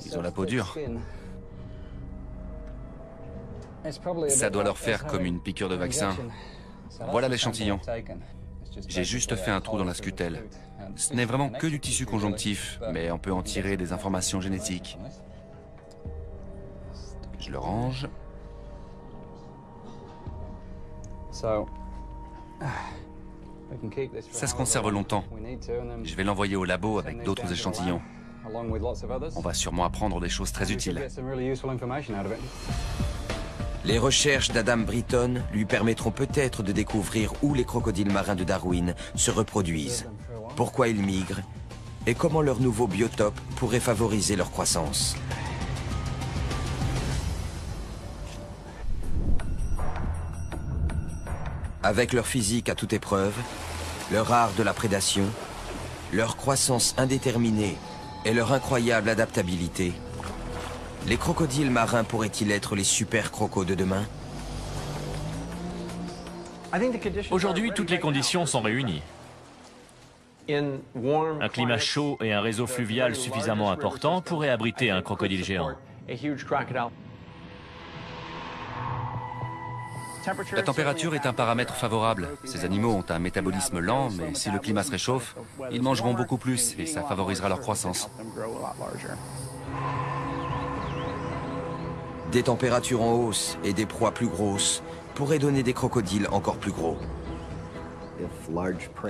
ils ont la peau dure. Ça doit leur faire comme une piqûre de vaccin. Voilà l'échantillon. J'ai juste fait un trou dans la scutelle. Ce n'est vraiment que du tissu conjonctif, mais on peut en tirer des informations génétiques. Je le range. Ça se conserve longtemps. Je vais l'envoyer au labo avec d'autres échantillons. On va sûrement apprendre des choses très utiles. Les recherches d'Adam Britton lui permettront peut-être de découvrir où les crocodiles marins de Darwin se reproduisent, pourquoi ils migrent et comment leur nouveau biotope pourrait favoriser leur croissance. Avec leur physique à toute épreuve, leur art de la prédation, leur croissance indéterminée et leur incroyable adaptabilité, les crocodiles marins pourraient-ils être les super crocos de demain? Aujourd'hui, toutes les conditions sont réunies. Un climat chaud et un réseau fluvial suffisamment important pourraient abriter un crocodile géant. La température est un paramètre favorable. Ces animaux ont un métabolisme lent, mais si le climat se réchauffe, ils mangeront beaucoup plus et ça favorisera leur croissance. Des températures en hausse et des proies plus grosses pourraient donner des crocodiles encore plus gros.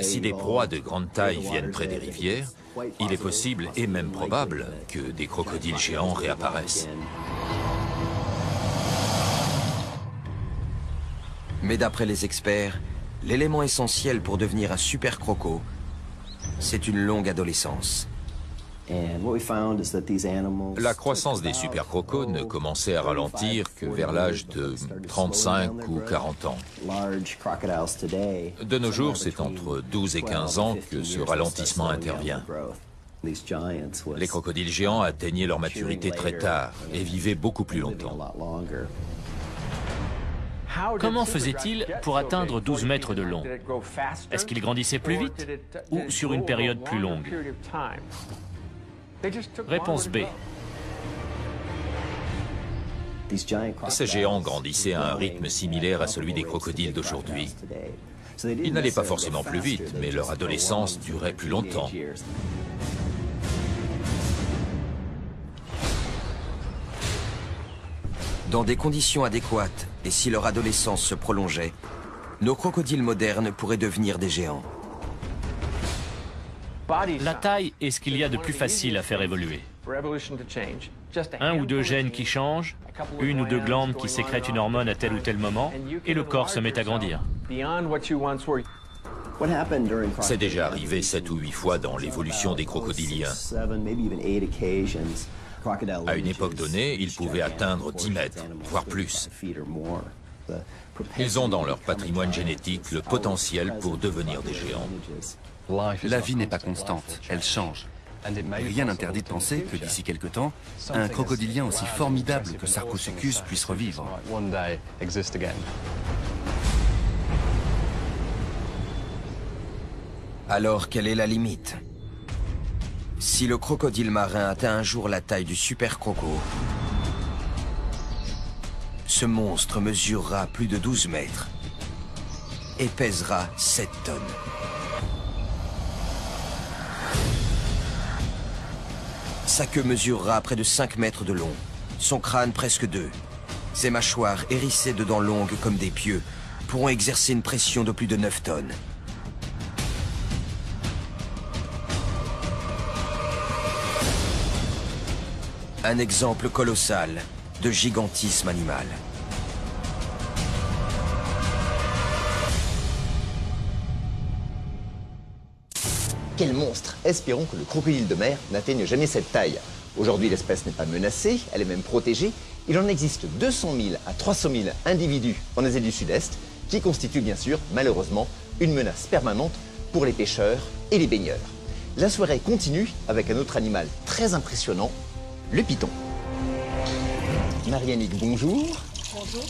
Si des proies de grande taille viennent près des rivières, il est possible et même probable que des crocodiles géants réapparaissent. Mais d'après les experts, l'élément essentiel pour devenir un super croco, c'est une longue adolescence. La croissance des super crocos ne commençait à ralentir que vers l'âge de 35 ou 40 ans. De nos jours, c'est entre 12 et 15 ans que ce ralentissement intervient. Les crocodiles géants atteignaient leur maturité très tard et vivaient beaucoup plus longtemps. Comment faisait-il pour atteindre 12 mètres de long? Est-ce qu'il grandissait plus vite ou sur une période plus longue? Réponse B. Ces géants grandissaient à un rythme similaire à celui des crocodiles d'aujourd'hui. Ils n'allaient pas forcément plus vite, mais leur adolescence durait plus longtemps. Dans des conditions adéquates, et si leur adolescence se prolongeait, nos crocodiles modernes pourraient devenir des géants. La taille est ce qu'il y a de plus facile à faire évoluer. Un ou deux gènes qui changent, une ou deux glandes qui sécrètent une hormone à tel ou tel moment, et le corps se met à grandir. C'est déjà arrivé 7 ou 8 fois dans l'évolution des crocodiliens. À une époque donnée, ils pouvaient atteindre 10 mètres, voire plus. Ils ont dans leur patrimoine génétique le potentiel pour devenir des géants. La vie n'est pas constante, elle change. Rien n'interdit de penser que d'ici quelque temps, un crocodilien aussi formidable que Sarcosuchus puisse revivre. Alors, quelle est la limite? Si le crocodile marin atteint un jour la taille du super croco, Ce monstre mesurera plus de 12 mètres et pèsera 7 tonnes. Sa queue mesurera près de 5 mètres de long, son crâne presque 2. Ses mâchoires hérissées de dents longues comme des pieux pourront exercer une pression de plus de 9 tonnes. Un exemple colossal de gigantisme animal. Quel monstre! Espérons que le crocodile de mer n'atteigne jamais cette taille. Aujourd'hui, l'espèce n'est pas menacée, elle est même protégée. Il en existe 200 000 à 300 000 individus en Asie du Sud-Est, qui constituent bien sûr, malheureusement, une menace permanente pour les pêcheurs et les baigneurs. La soirée continue avec un autre animal très impressionnant, le python. Marie-Annick, bonjour. Bonjour.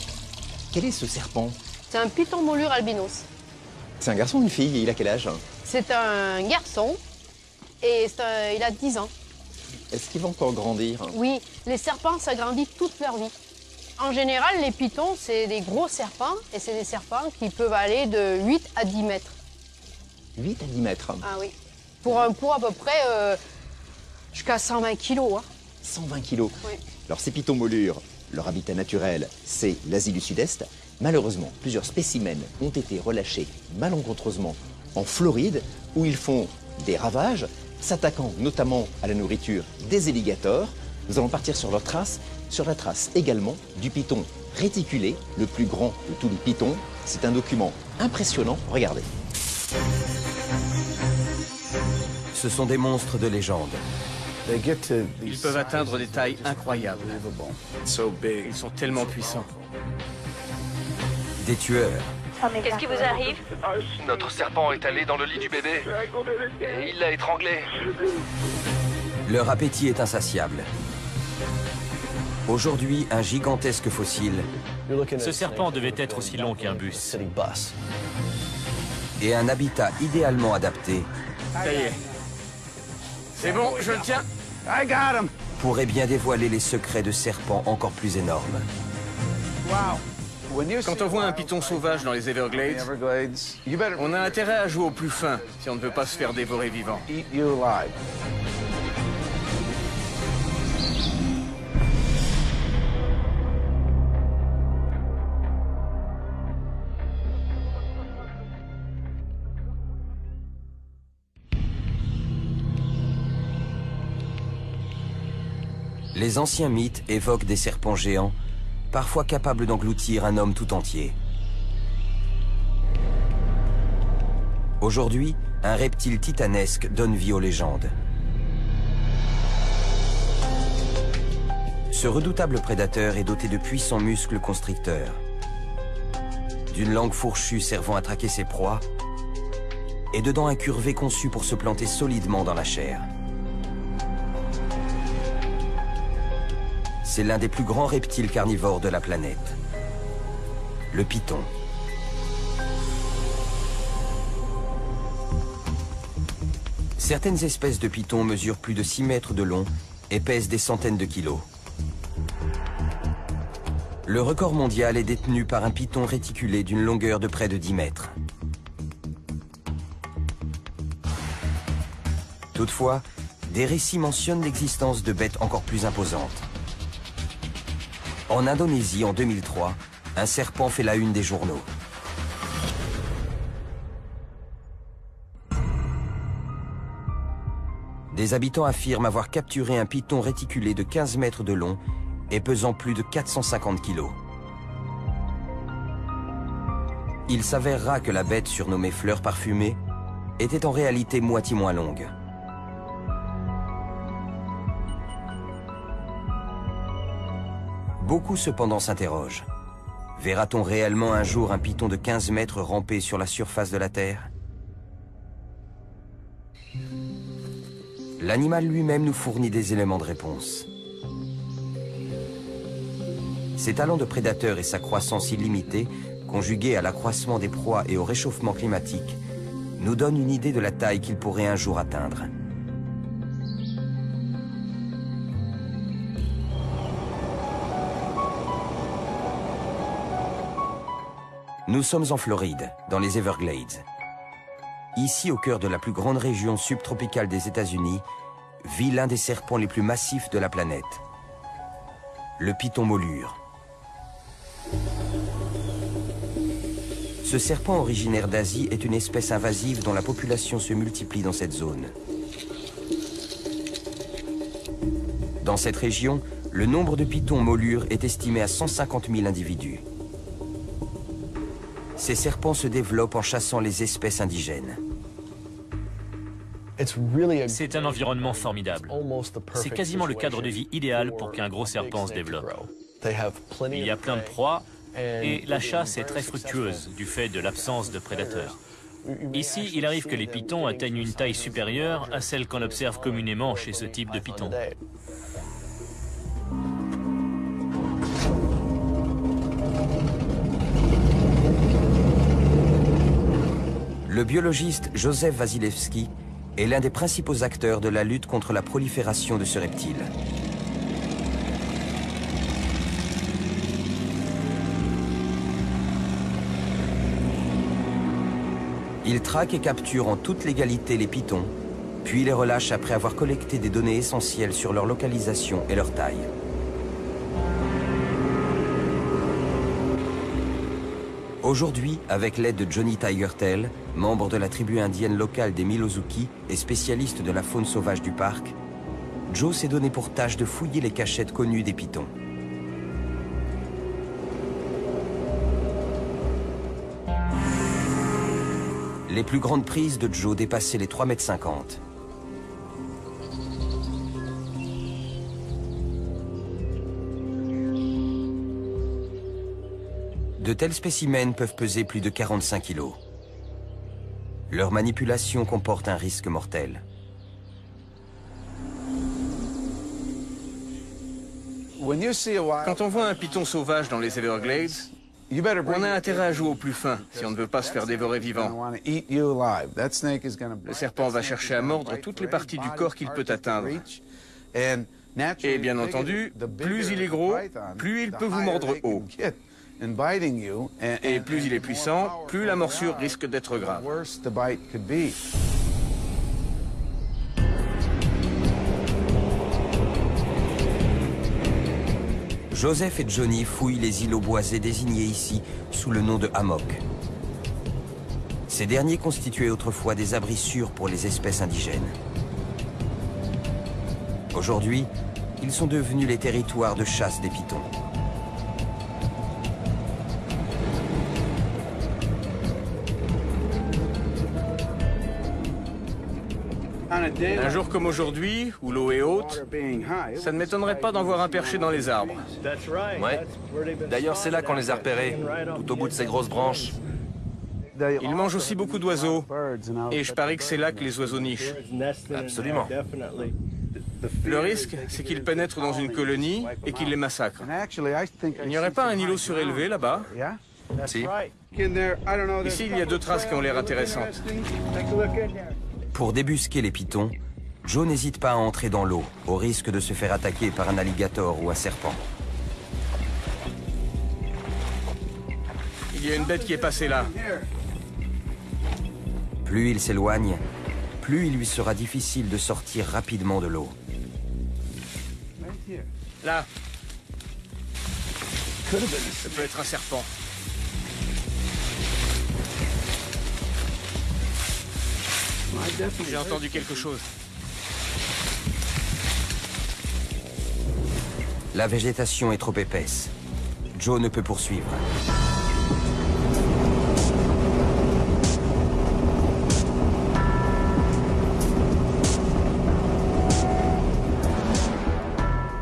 Quel est ce serpent? C'est un python moulure albinos. C'est un garçon ou une fille? Et il a quel âge? C'est un garçon et il a 10 ans. Est-ce qu'il va encore grandir? Oui, les serpents, ça grandit toute leur vie. En général, les pythons, c'est des gros serpents et c'est des serpents qui peuvent aller de 8 à 10 mètres. 8 à 10 mètres? Ah oui. Pour un poids à peu près jusqu'à 120 kilos. Hein. 120 kilos. Oui. Alors ces pythons moulures, leur habitat naturel, c'est l'Asie du Sud-Est. Malheureusement, plusieurs spécimens ont été relâchés malencontreusement en Floride, où ils font des ravages, s'attaquant notamment à la nourriture des alligators. Nous allons partir sur leur trace, sur la trace également du python réticulé, le plus grand de tous les pythons. C'est un document impressionnant, regardez. Ce sont des monstres de légende. Ils peuvent atteindre des tailles incroyables. Ils sont tellement puissants. Des tueurs. Qu'est-ce qui vous arrive? Notre serpent est allé dans le lit du bébé et il l'a étranglé. Leur appétit est insatiable. Aujourd'hui, un gigantesque fossile. Ce serpent devait être aussi long qu'un bus. Et un habitat idéalement adapté. Ça y est. C'est bon, je le tiens. Pourrait bien dévoiler les secrets de serpents encore plus énormes. Quand on voit un python sauvage dans les Everglades, on a intérêt à jouer au plus fin si on ne veut pas se faire dévorer vivant. Les anciens mythes évoquent des serpents géants, parfois capables d'engloutir un homme tout entier. Aujourd'hui, un reptile titanesque donne vie aux légendes. Ce redoutable prédateur est doté de puissants muscles constricteurs, d'une langue fourchue servant à traquer ses proies, et de dents incurvées conçues pour se planter solidement dans la chair. C'est l'un des plus grands reptiles carnivores de la planète. Le python. Certaines espèces de pythons mesurent plus de 6 mètres de long et pèsent des centaines de kilos. Le record mondial est détenu par un python réticulé d'une longueur de près de 10 mètres. Toutefois, des récits mentionnent l'existence de bêtes encore plus imposantes. En Indonésie, en 2003, un serpent fait la une des journaux. Des habitants affirment avoir capturé un python réticulé de 15 mètres de long et pesant plus de 450 kilos. Il s'avérera que la bête surnommée fleur parfumée était en réalité moitié moins longue. Beaucoup cependant s'interrogent. Verra-t-on réellement un jour un python de 15 mètres ramper sur la surface de la Terre? L'animal lui-même nous fournit des éléments de réponse. Ses talents de prédateur et sa croissance illimitée, conjugués à l'accroissement des proies et au réchauffement climatique, nous donnent une idée de la taille qu'il pourrait un jour atteindre. Nous sommes en Floride, dans les Everglades. Ici, au cœur de la plus grande région subtropicale des États-Unis, vit l'un des serpents les plus massifs de la planète, le python molure. Ce serpent originaire d'Asie est une espèce invasive dont la population se multiplie dans cette zone. Dans cette région, le nombre de pythons molures est estimé à 150 000 individus. Ces serpents se développent en chassant les espèces indigènes. C'est un environnement formidable. C'est quasiment le cadre de vie idéal pour qu'un gros serpent se développe. Il y a plein de proies et la chasse est très fructueuse du fait de l'absence de prédateurs. Ici, il arrive que les pythons atteignent une taille supérieure à celle qu'on observe communément chez ce type de python. Le biologiste Joseph Wasilewski est l'un des principaux acteurs de la lutte contre la prolifération de ce reptile. Il traque et capture en toute légalité les pythons, puis les relâche après avoir collecté des données essentielles sur leur localisation et leur taille. Aujourd'hui, avec l'aide de Johnny Tigertail, membre de la tribu indienne locale des Milozuki et spécialiste de la faune sauvage du parc, Joe s'est donné pour tâche de fouiller les cachettes connues des pythons. Les plus grandes prises de Joe dépassaient les 3,50 m. De tels spécimens peuvent peser plus de 45 kg. Leur manipulation comporte un risque mortel. Quand on voit un python sauvage dans les Everglades, on a intérêt à jouer au plus fin si on ne veut pas se faire dévorer vivant. Le serpent va chercher à mordre toutes les parties du corps qu'il peut atteindre. Et bien entendu, plus il est gros, plus il peut vous mordre haut. Et plus il est puissant, plus la morsure risque d'être grave. Joseph et Johnny fouillent les îlots boisés désignés ici sous le nom de hammock. Ces derniers constituaient autrefois des abris sûrs pour les espèces indigènes. Aujourd'hui, ils sont devenus les territoires de chasse des pythons. Un jour comme aujourd'hui, où l'eau est haute, ça ne m'étonnerait pas d'en voir un perché dans les arbres. Ouais. D'ailleurs, c'est là qu'on les a repérés, tout au bout de ces grosses branches. Ils mangent aussi beaucoup d'oiseaux, et je parie que c'est là que les oiseaux nichent. Absolument. Le risque, c'est qu'ils pénètrent dans une colonie et qu'ils les massacrent. Il n'y aurait pas un îlot surélevé là-bas? Si. Ici, il y a 2 traces qui ont l'air intéressantes. Pour débusquer les pythons, Joe n'hésite pas à entrer dans l'eau, au risque de se faire attaquer par un alligator ou un serpent. Il y a une bête qui est passée là. Plus il s'éloigne, plus il lui sera difficile de sortir rapidement de l'eau. Là. Ça peut être un serpent. J'ai entendu quelque chose. La végétation est trop épaisse. Joe ne peut poursuivre.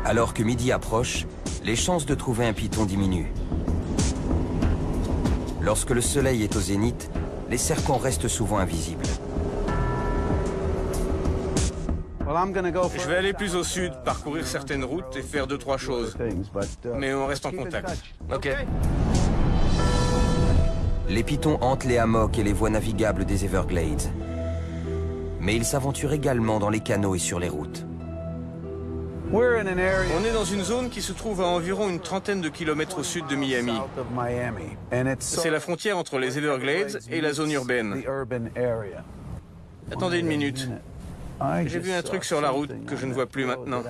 Alors que midi approche, les chances de trouver un python diminuent. Lorsque le soleil est au zénith, les serpents restent souvent invisibles. Je vais aller plus au sud, parcourir certaines routes et faire 2-3 choses. Mais on reste en contact. Ok. Les pythons hantent les hammocks et les voies navigables des Everglades. Mais ils s'aventurent également dans les canaux et sur les routes. On est dans une zone qui se trouve à environ une trentaine de kilomètres au sud de Miami. C'est la frontière entre les Everglades et la zone urbaine. Attendez une minute. J'ai vu un truc sur la route que je ne vois plus maintenant.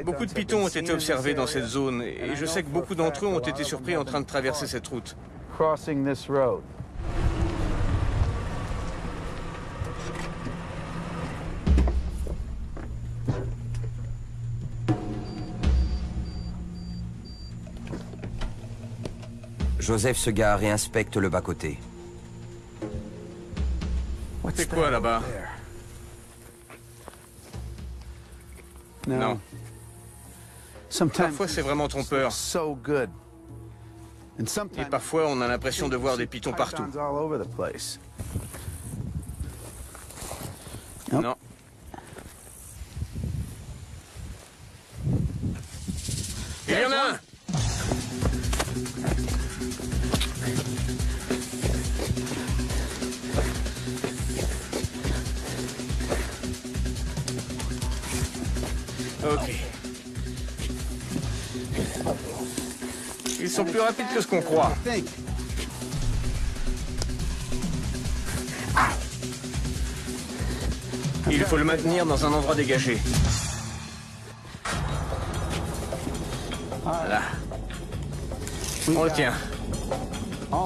Beaucoup de pitons ont été observés dans cette zone et je sais que beaucoup d'entre eux ont été surpris en train de traverser cette route. Joseph se gare et inspecte le bas-côté. C'est quoi là-bas? Non. Parfois c'est vraiment trompeur. Et parfois on a l'impression de voir des pitons partout. Non. Il y en a un! Ok. Ils sont plus rapides que ce qu'on croit. Il faut le maintenir dans un endroit dégagé. Voilà. On le tient.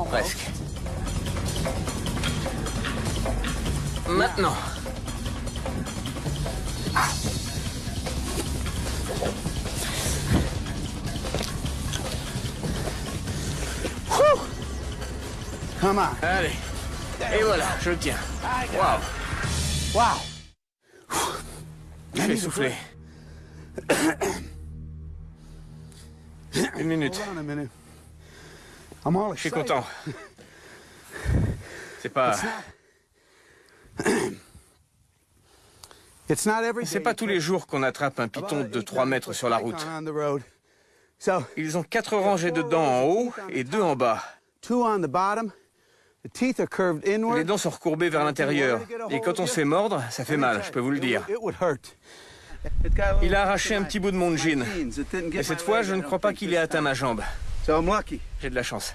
Presque. Maintenant. Allez. Et voilà, je le tiens. Waouh. Je vais souffler. Une minute. Je suis content. C'est pas... C'est pas tous les jours qu'on attrape un python de 3 mètres sur la route. Ils ont 4 rangées de dents en haut et 2 en bas. Les dents sont recourbées vers l'intérieur. Et quand on se fait mordre, ça fait mal, je peux vous le dire. Il a arraché un petit bout de mon jean. Et cette fois, je ne crois pas qu'il ait atteint ma jambe. J'ai de la chance.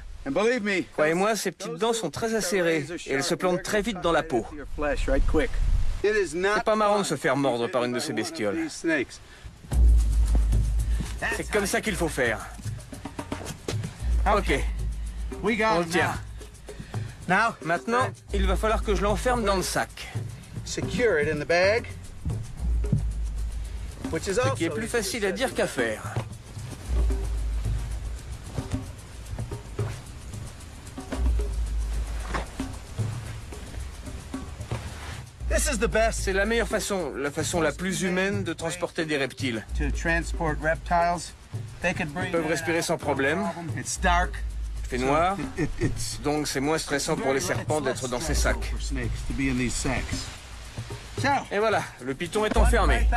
Croyez-moi, ces petites dents sont très acérées et elles se plantent très vite dans la peau. C'est pas marrant de se faire mordre par une de ces bestioles. C'est comme ça qu'il faut faire. Ok. On le tient. Maintenant, il va falloir que je l'enferme dans le sac. Ce qui est plus facile à dire qu'à faire. C'est la meilleure façon, la façon la plus humaine de transporter des reptiles. Ils peuvent respirer sans problème. Il fait noir, donc c'est moins stressant pour les serpents d'être dans ces sacs. Et voilà, le python est enfermé.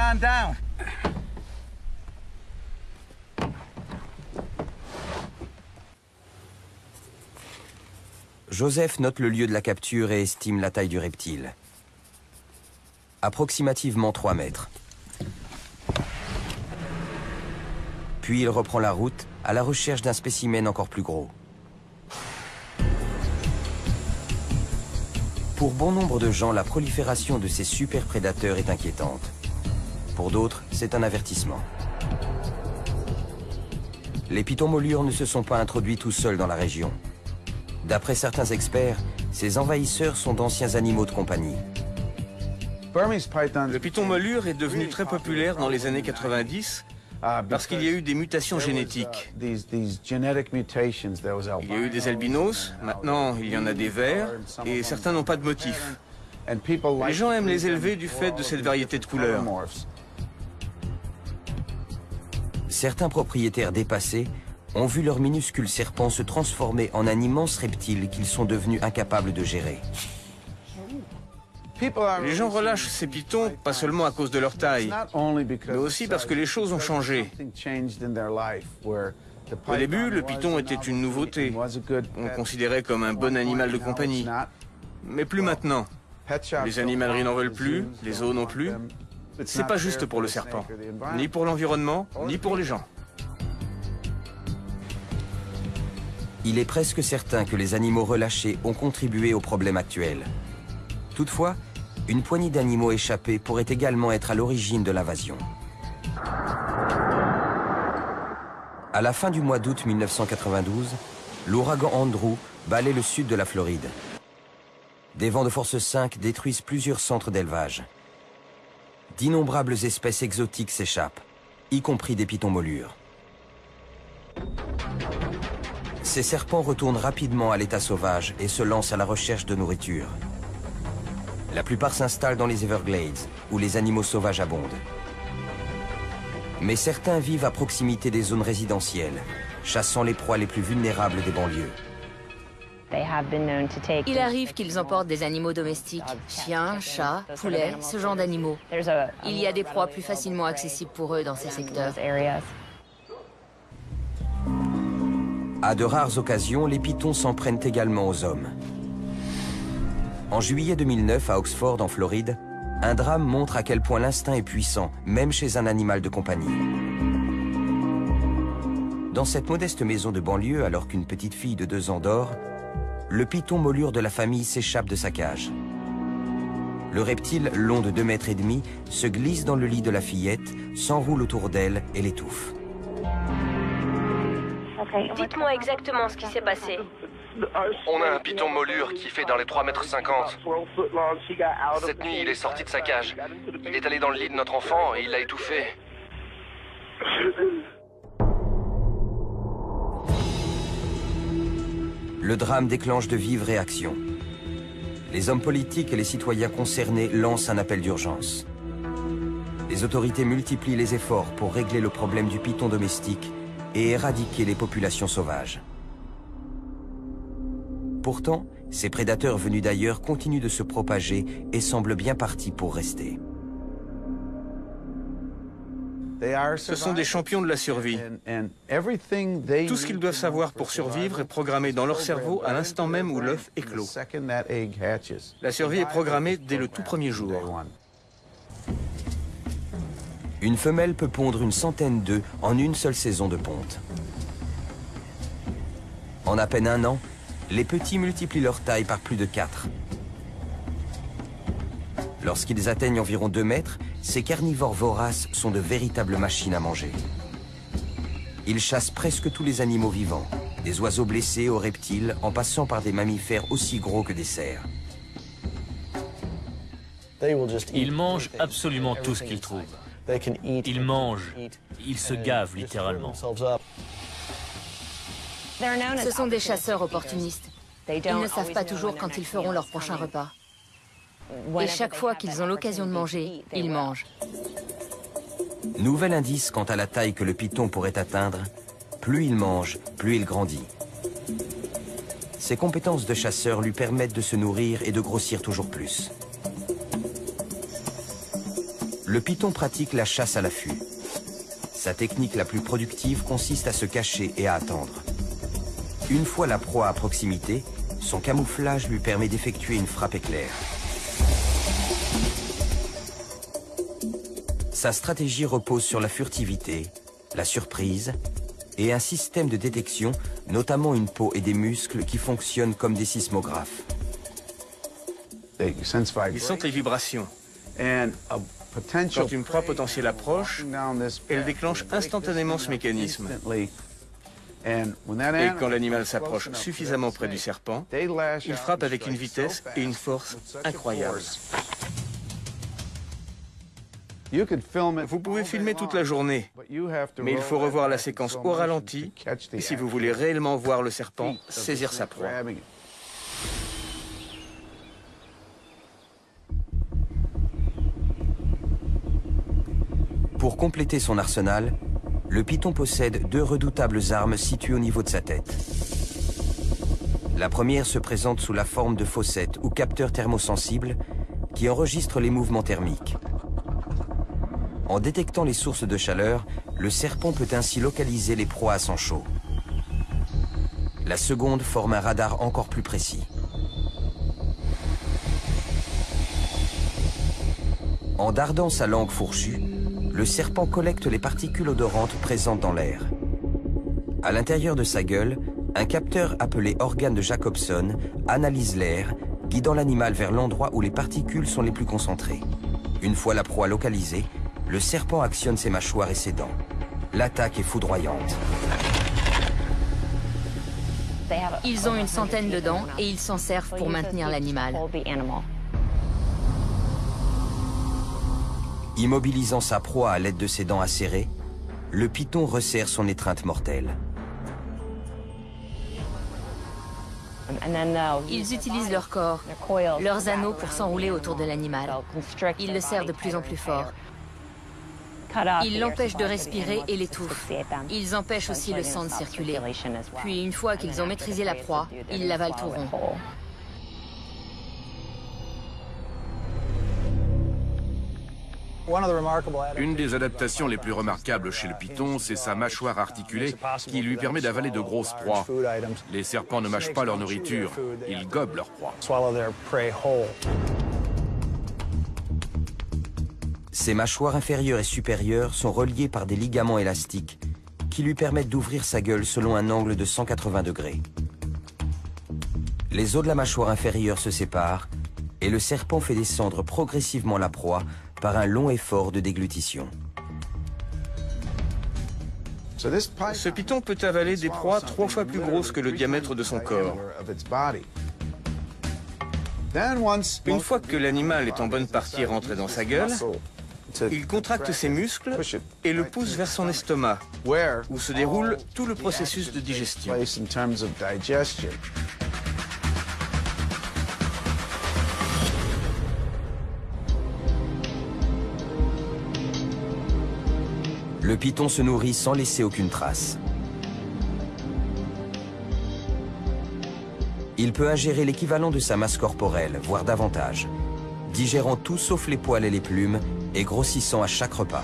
Joseph note le lieu de la capture et estime la taille du reptile. Approximativement 3 mètres. Puis il reprend la route à la recherche d'un spécimen encore plus gros. Pour bon nombre de gens, la prolifération de ces super prédateurs est inquiétante. Pour d'autres, c'est un avertissement. Les pitons molures ne se sont pas introduits tout seuls dans la région. D'après certains experts, ces envahisseurs sont d'anciens animaux de compagnie. Le python molure est devenu très populaire dans les années 90 parce qu'il y a eu des mutations génétiques. Il y a eu des albinos, maintenant il y en a des verts, et certains n'ont pas de motif. Les gens aiment les élever du fait de cette variété de couleurs. Certains propriétaires dépassés ont vu leurs minuscules serpents se transformer en un immense reptile qu'ils sont devenus incapables de gérer. Les gens relâchent ces pitons pas seulement à cause de leur taille, mais aussi parce que les choses ont changé. Au début, le python était une nouveauté. On le considérait comme un bon animal de compagnie. Mais plus maintenant. Les animaleries n'en veulent plus, les zoos non plus. C'est pas juste pour le serpent, ni pour l'environnement, ni pour les gens. Il est presque certain que les animaux relâchés ont contribué au problème actuel. Toutefois, une poignée d'animaux échappés pourrait également être à l'origine de l'invasion. À la fin du mois d'août 1992, l'ouragan Andrew balaie le sud de la Floride. Des vents de force 5 détruisent plusieurs centres d'élevage. D'innombrables espèces exotiques s'échappent, y compris des pitons molures. Ces serpents retournent rapidement à l'état sauvage et se lancent à la recherche de nourriture. La plupart s'installent dans les Everglades, où les animaux sauvages abondent. Mais certains vivent à proximité des zones résidentielles, chassant les proies les plus vulnérables des banlieues. Il arrive qu'ils emportent des animaux domestiques, chiens, chats, poulets, ce genre d'animaux. Il y a des proies plus facilement accessibles pour eux dans ces secteurs. À de rares occasions, les pitons s'en prennent également aux hommes. En juillet 2009, à Oxford, en Floride, un drame montre à quel point l'instinct est puissant, même chez un animal de compagnie. Dans cette modeste maison de banlieue, alors qu'une petite fille de 2 ans dort, le python molure de la famille s'échappe de sa cage. Le reptile, long de 2,5 mètres, se glisse dans le lit de la fillette, s'enroule autour d'elle et l'étouffe. Dites-moi exactement ce qui s'est passé. On a un python molure qui fait dans les 3,50 mètres. Cette nuit, il est sorti de sa cage. Il est allé dans le lit de notre enfant et il l'a étouffé. Le drame déclenche de vives réactions. Les hommes politiques et les citoyens concernés lancent un appel d'urgence. Les autorités multiplient les efforts pour régler le problème du python domestique et éradiquer les populations sauvages. Pourtant, ces prédateurs venus d'ailleurs continuent de se propager et semblent bien partis pour rester. Ce sont des champions de la survie. Tout ce qu'ils doivent savoir pour survivre est programmé dans leur cerveau à l'instant même où l'œuf éclot. La survie est programmée dès le tout premier jour. Une femelle peut pondre une centaine d'œufs en une seule saison de ponte. En à peine 1 an, les petits multiplient leur taille par plus de 4. Lorsqu'ils atteignent environ 2 mètres, ces carnivores voraces sont de véritables machines à manger. Ils chassent presque tous les animaux vivants, des oiseaux blessés aux reptiles, en passant par des mammifères aussi gros que des cerfs. Ils mangent absolument tout ce qu'ils trouvent. Ils mangent, ils se gavent littéralement. Ce sont des chasseurs opportunistes. Ils ne savent pas toujours quand ils feront leur prochain repas. Et chaque fois qu'ils ont l'occasion de manger, ils mangent. Nouvel indice quant à la taille que le python pourrait atteindre, plus il mange, plus il grandit. Ses compétences de chasseur lui permettent de se nourrir et de grossir toujours plus. Le python pratique la chasse à l'affût. Sa technique la plus productive consiste à se cacher et à attendre. Une fois la proie à proximité, son camouflage lui permet d'effectuer une frappe éclair. Sa stratégie repose sur la furtivité, la surprise et un système de détection, notamment une peau et des muscles qui fonctionnent comme des sismographes. Ils sentent les vibrations. Quand une proie potentielle approche, elle déclenche instantanément ce mécanisme. Et quand l'animal s'approche suffisamment près du serpent, il frappe avec une vitesse et une force incroyables. Vous pouvez filmer toute la journée, mais il faut revoir la séquence au ralenti si vous voulez réellement voir le serpent saisir sa proie. Pour compléter son arsenal, le python possède 2 redoutables armes situées au niveau de sa tête. La première se présente sous la forme de fossettes ou capteurs thermosensibles qui enregistrent les mouvements thermiques. En détectant les sources de chaleur, le serpent peut ainsi localiser les proies à sang chaud. La seconde forme un radar encore plus précis. En dardant sa langue fourchue, le serpent collecte les particules odorantes présentes dans l'air. À l'intérieur de sa gueule, un capteur appelé organe de Jacobson analyse l'air, guidant l'animal vers l'endroit où les particules sont les plus concentrées. Une fois la proie localisée, le serpent actionne ses mâchoires et ses dents. L'attaque est foudroyante. Ils ont une centaine de dents et ils s'en servent pour maintenir l'animal. Immobilisant sa proie à l'aide de ses dents acérées, le python resserre son étreinte mortelle. Ils utilisent leur corps, leurs anneaux pour s'enrouler autour de l'animal. Ils le serrent de plus en plus fort. Ils l'empêchent de respirer et l'étouffent. Ils empêchent aussi le sang de circuler. Puis, une fois qu'ils ont maîtrisé la proie, ils l'avalent tout rond. Une des adaptations les plus remarquables chez le python, c'est sa mâchoire articulée qui lui permet d'avaler de grosses proies. Les serpents ne mâchent pas leur nourriture, ils gobent leur proie. Ses mâchoires inférieures et supérieures sont reliées par des ligaments élastiques qui lui permettent d'ouvrir sa gueule selon un angle de 180 degrés. Les os de la mâchoire inférieure se séparent et le serpent fait descendre progressivement la proie par un long effort de déglutition. Ce python peut avaler des proies 3 fois plus grosses que le diamètre de son corps. Une fois que l'animal est en bonne partie rentré dans sa gueule, il contracte ses muscles et le pousse vers son estomac, où se déroule tout le processus de digestion. Le python se nourrit sans laisser aucune trace. Il peut ingérer l'équivalent de sa masse corporelle, voire davantage, digérant tout sauf les poils et les plumes et grossissant à chaque repas.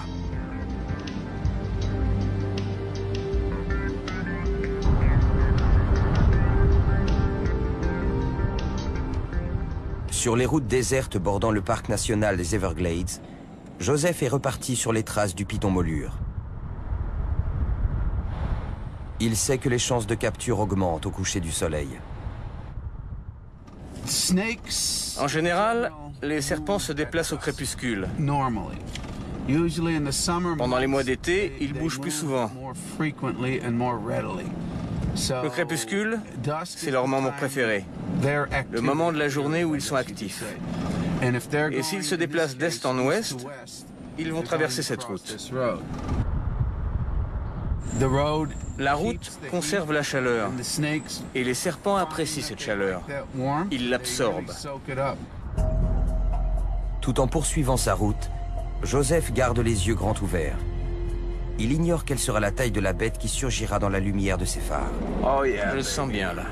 Sur les routes désertes bordant le parc national des Everglades, Joseph est reparti sur les traces du python molure. Il sait que les chances de capture augmentent au coucher du soleil. En général, les serpents se déplacent au crépuscule. Pendant les mois d'été, ils bougent plus souvent. Le crépuscule, c'est leur moment préféré, le moment de la journée où ils sont actifs. Et s'ils se déplacent d'est en ouest, ils vont traverser cette route. La route conserve la chaleur et les serpents apprécient cette chaleur. Ils l'absorbent. Tout en poursuivant sa route, Joseph garde les yeux grands ouverts. Il ignore quelle sera la taille de la bête qui surgira dans la lumière de ses phares. Oh yeah, je le sens bien là.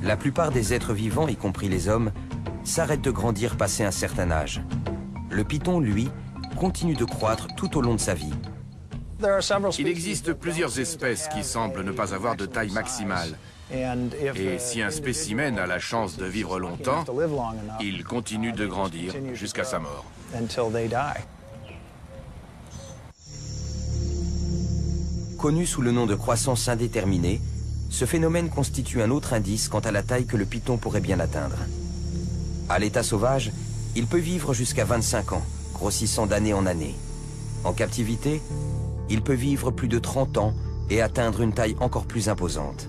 La plupart des êtres vivants, y compris les hommes, s'arrêtent de grandir passé un certain âge. Le python, lui, continue de croître tout au long de sa vie. Il existe plusieurs espèces qui semblent ne pas avoir de taille maximale. Et si un spécimen a la chance de vivre longtemps, il continue de grandir jusqu'à sa mort. Connu sous le nom de croissance indéterminée, ce phénomène constitue un autre indice quant à la taille que le python pourrait bien atteindre. À l'état sauvage, il peut vivre jusqu'à 25 ans, grossissant d'année en année. En captivité, il peut vivre plus de 30 ans et atteindre une taille encore plus imposante.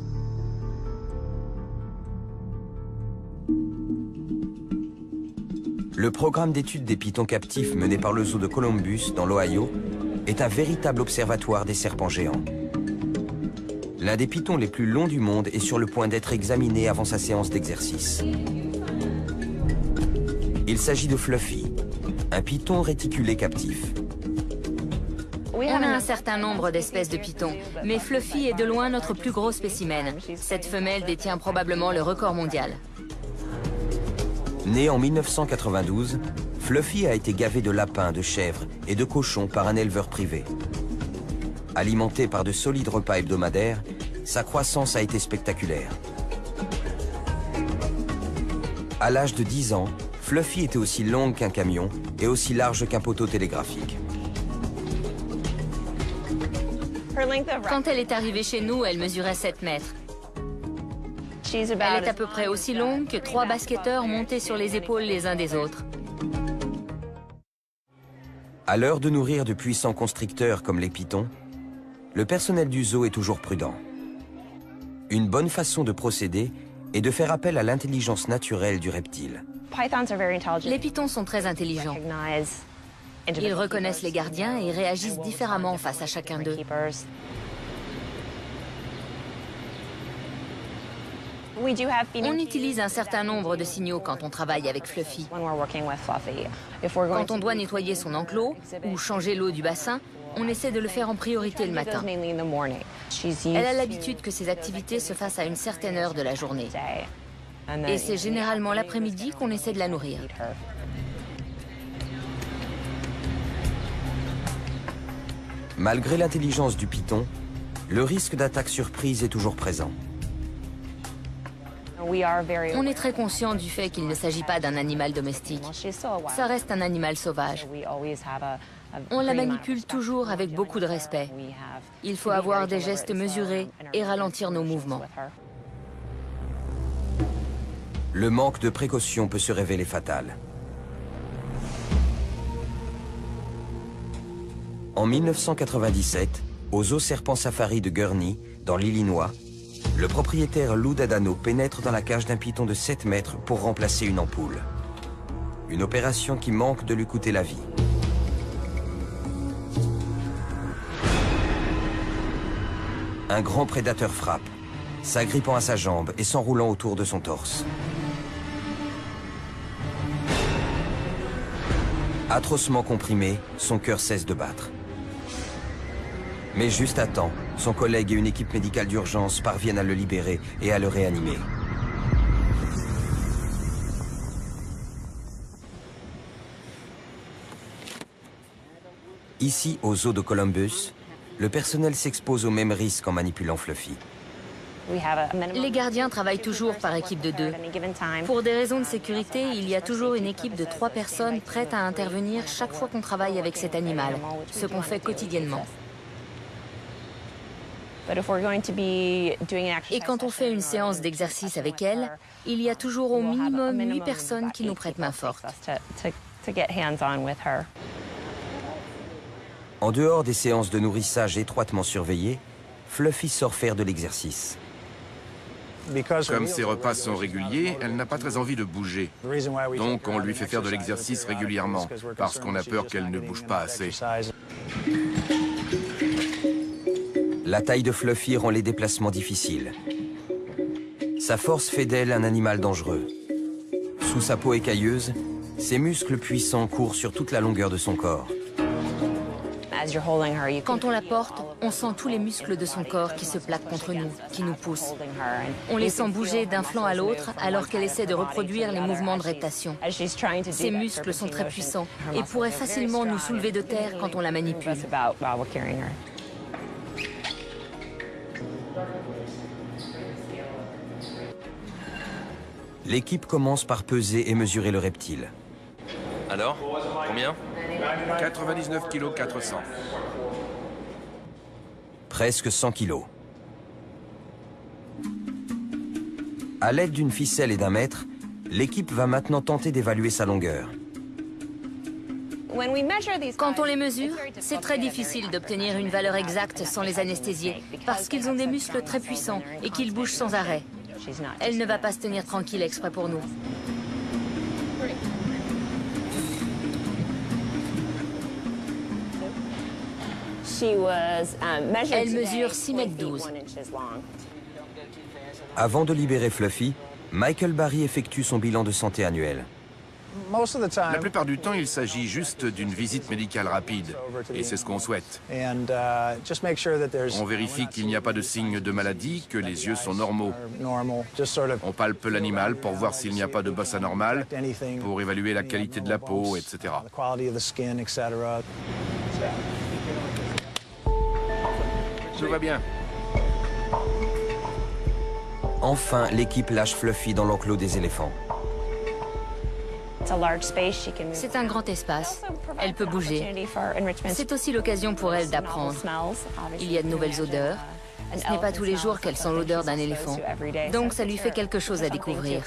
Le programme d'études des pythons captifs mené par le zoo de Columbus, dans l'Ohio, est un véritable observatoire des serpents géants. L'un des pythons les plus longs du monde est sur le point d'être examiné avant sa séance d'exercice. Il s'agit de Fluffy, un python réticulé captif. On a un certain nombre d'espèces de pythons, mais Fluffy est de loin notre plus gros spécimen. Cette femelle détient probablement le record mondial. Né en 1992, Fluffy a été gavé de lapins, de chèvres et de cochons par un éleveur privé. Alimenté par de solides repas hebdomadaires, sa croissance a été spectaculaire. À l'âge de 10 ans, Fluffy était aussi longue qu'un camion et aussi large qu'un poteau télégraphique. Quand elle est arrivée chez nous, elle mesurait 7 mètres. Elle est à peu près aussi longue que 3 basketteurs montés sur les épaules les uns des autres. À l'heure de nourrir de puissants constricteurs comme les pitons, le personnel du zoo est toujours prudent. Une bonne façon de procéder est de faire appel à l'intelligence naturelle du reptile. Les pitons sont très intelligents. Ils reconnaissent les gardiens et réagissent différemment face à chacun d'eux. On utilise un certain nombre de signaux quand on travaille avec Fluffy. Quand on doit nettoyer son enclos ou changer l'eau du bassin, on essaie de le faire en priorité le matin. Elle a l'habitude que ces activités se fassent à une certaine heure de la journée. Et c'est généralement l'après-midi qu'on essaie de la nourrir. Malgré l'intelligence du python, le risque d'attaque surprise est toujours présent. On est très conscient du fait qu'il ne s'agit pas d'un animal domestique. Ça reste un animal sauvage. On la manipule toujours avec beaucoup de respect. Il faut avoir des gestes mesurés et ralentir nos mouvements. Le manque de précaution peut se révéler fatal. En 1997, au zoo Serpent Safari de Gurney, dans l'Illinois, le propriétaire Lou Dadano pénètre dans la cage d'un python de 7 mètres pour remplacer une ampoule. Une opération qui manque de lui coûter la vie. Un grand prédateur frappe, s'agrippant à sa jambe et s'enroulant autour de son torse. Atrocement comprimé, son cœur cesse de battre. Mais juste à temps, son collègue et une équipe médicale d'urgence parviennent à le libérer et à le réanimer. Ici, au zoo de Columbus, le personnel s'expose aux mêmes risques en manipulant Fluffy. Les gardiens travaillent toujours par équipe de 2. Pour des raisons de sécurité, il y a toujours une équipe de 3 personnes prêtes à intervenir chaque fois qu'on travaille avec cet animal, ce qu'on fait quotidiennement. Et quand on fait une séance d'exercice avec elle, il y a toujours au minimum 8 personnes qui nous prêtent main forte. En dehors des séances de nourrissage étroitement surveillées, Fluffy sort faire de l'exercice. Comme ses repas sont réguliers, elle n'a pas très envie de bouger. Donc on lui fait faire de l'exercice régulièrement, parce qu'on a peur qu'elle ne bouge pas assez. La taille de Fluffy rend les déplacements difficiles. Sa force fait d'elle un animal dangereux. Sous sa peau écailleuse, ses muscles puissants courent sur toute la longueur de son corps. Quand on la porte, on sent tous les muscles de son corps qui se plaquent contre nous, qui nous poussent. On les sent bouger d'un flanc à l'autre alors qu'elle essaie de reproduire les mouvements de reptation. Ses muscles sont très puissants et pourraient facilement nous soulever de terre quand on la manipule. L'équipe commence par peser et mesurer le reptile. Alors, combien ? 99 kg 400. Presque 100 kilos. À l'aide d'une ficelle et d'un mètre, l'équipe va maintenant tenter d'évaluer sa longueur. Quand on les mesure, c'est très difficile d'obtenir une valeur exacte sans les anesthésier, parce qu'ils ont des muscles très puissants et qu'ils bougent sans arrêt. Elle ne va pas se tenir tranquille exprès pour nous. Elle mesure 6 mètres 12. Avant de libérer Fluffy, Michael Barry effectue son bilan de santé annuel. La plupart du temps, il s'agit juste d'une visite médicale rapide, et c'est ce qu'on souhaite. On vérifie qu'il n'y a pas de signes de maladie, que les yeux sont normaux. On palpe l'animal pour voir s'il n'y a pas de bosse anormale, pour évaluer la qualité de la peau, etc. Tout va bien. Enfin, l'équipe lâche Fluffy dans l'enclos des éléphants. C'est un grand espace. Elle peut bouger. C'est aussi l'occasion pour elle d'apprendre. Il y a de nouvelles odeurs. Ce n'est pas tous les jours qu'elle sent l'odeur d'un éléphant. Donc ça lui fait quelque chose à découvrir.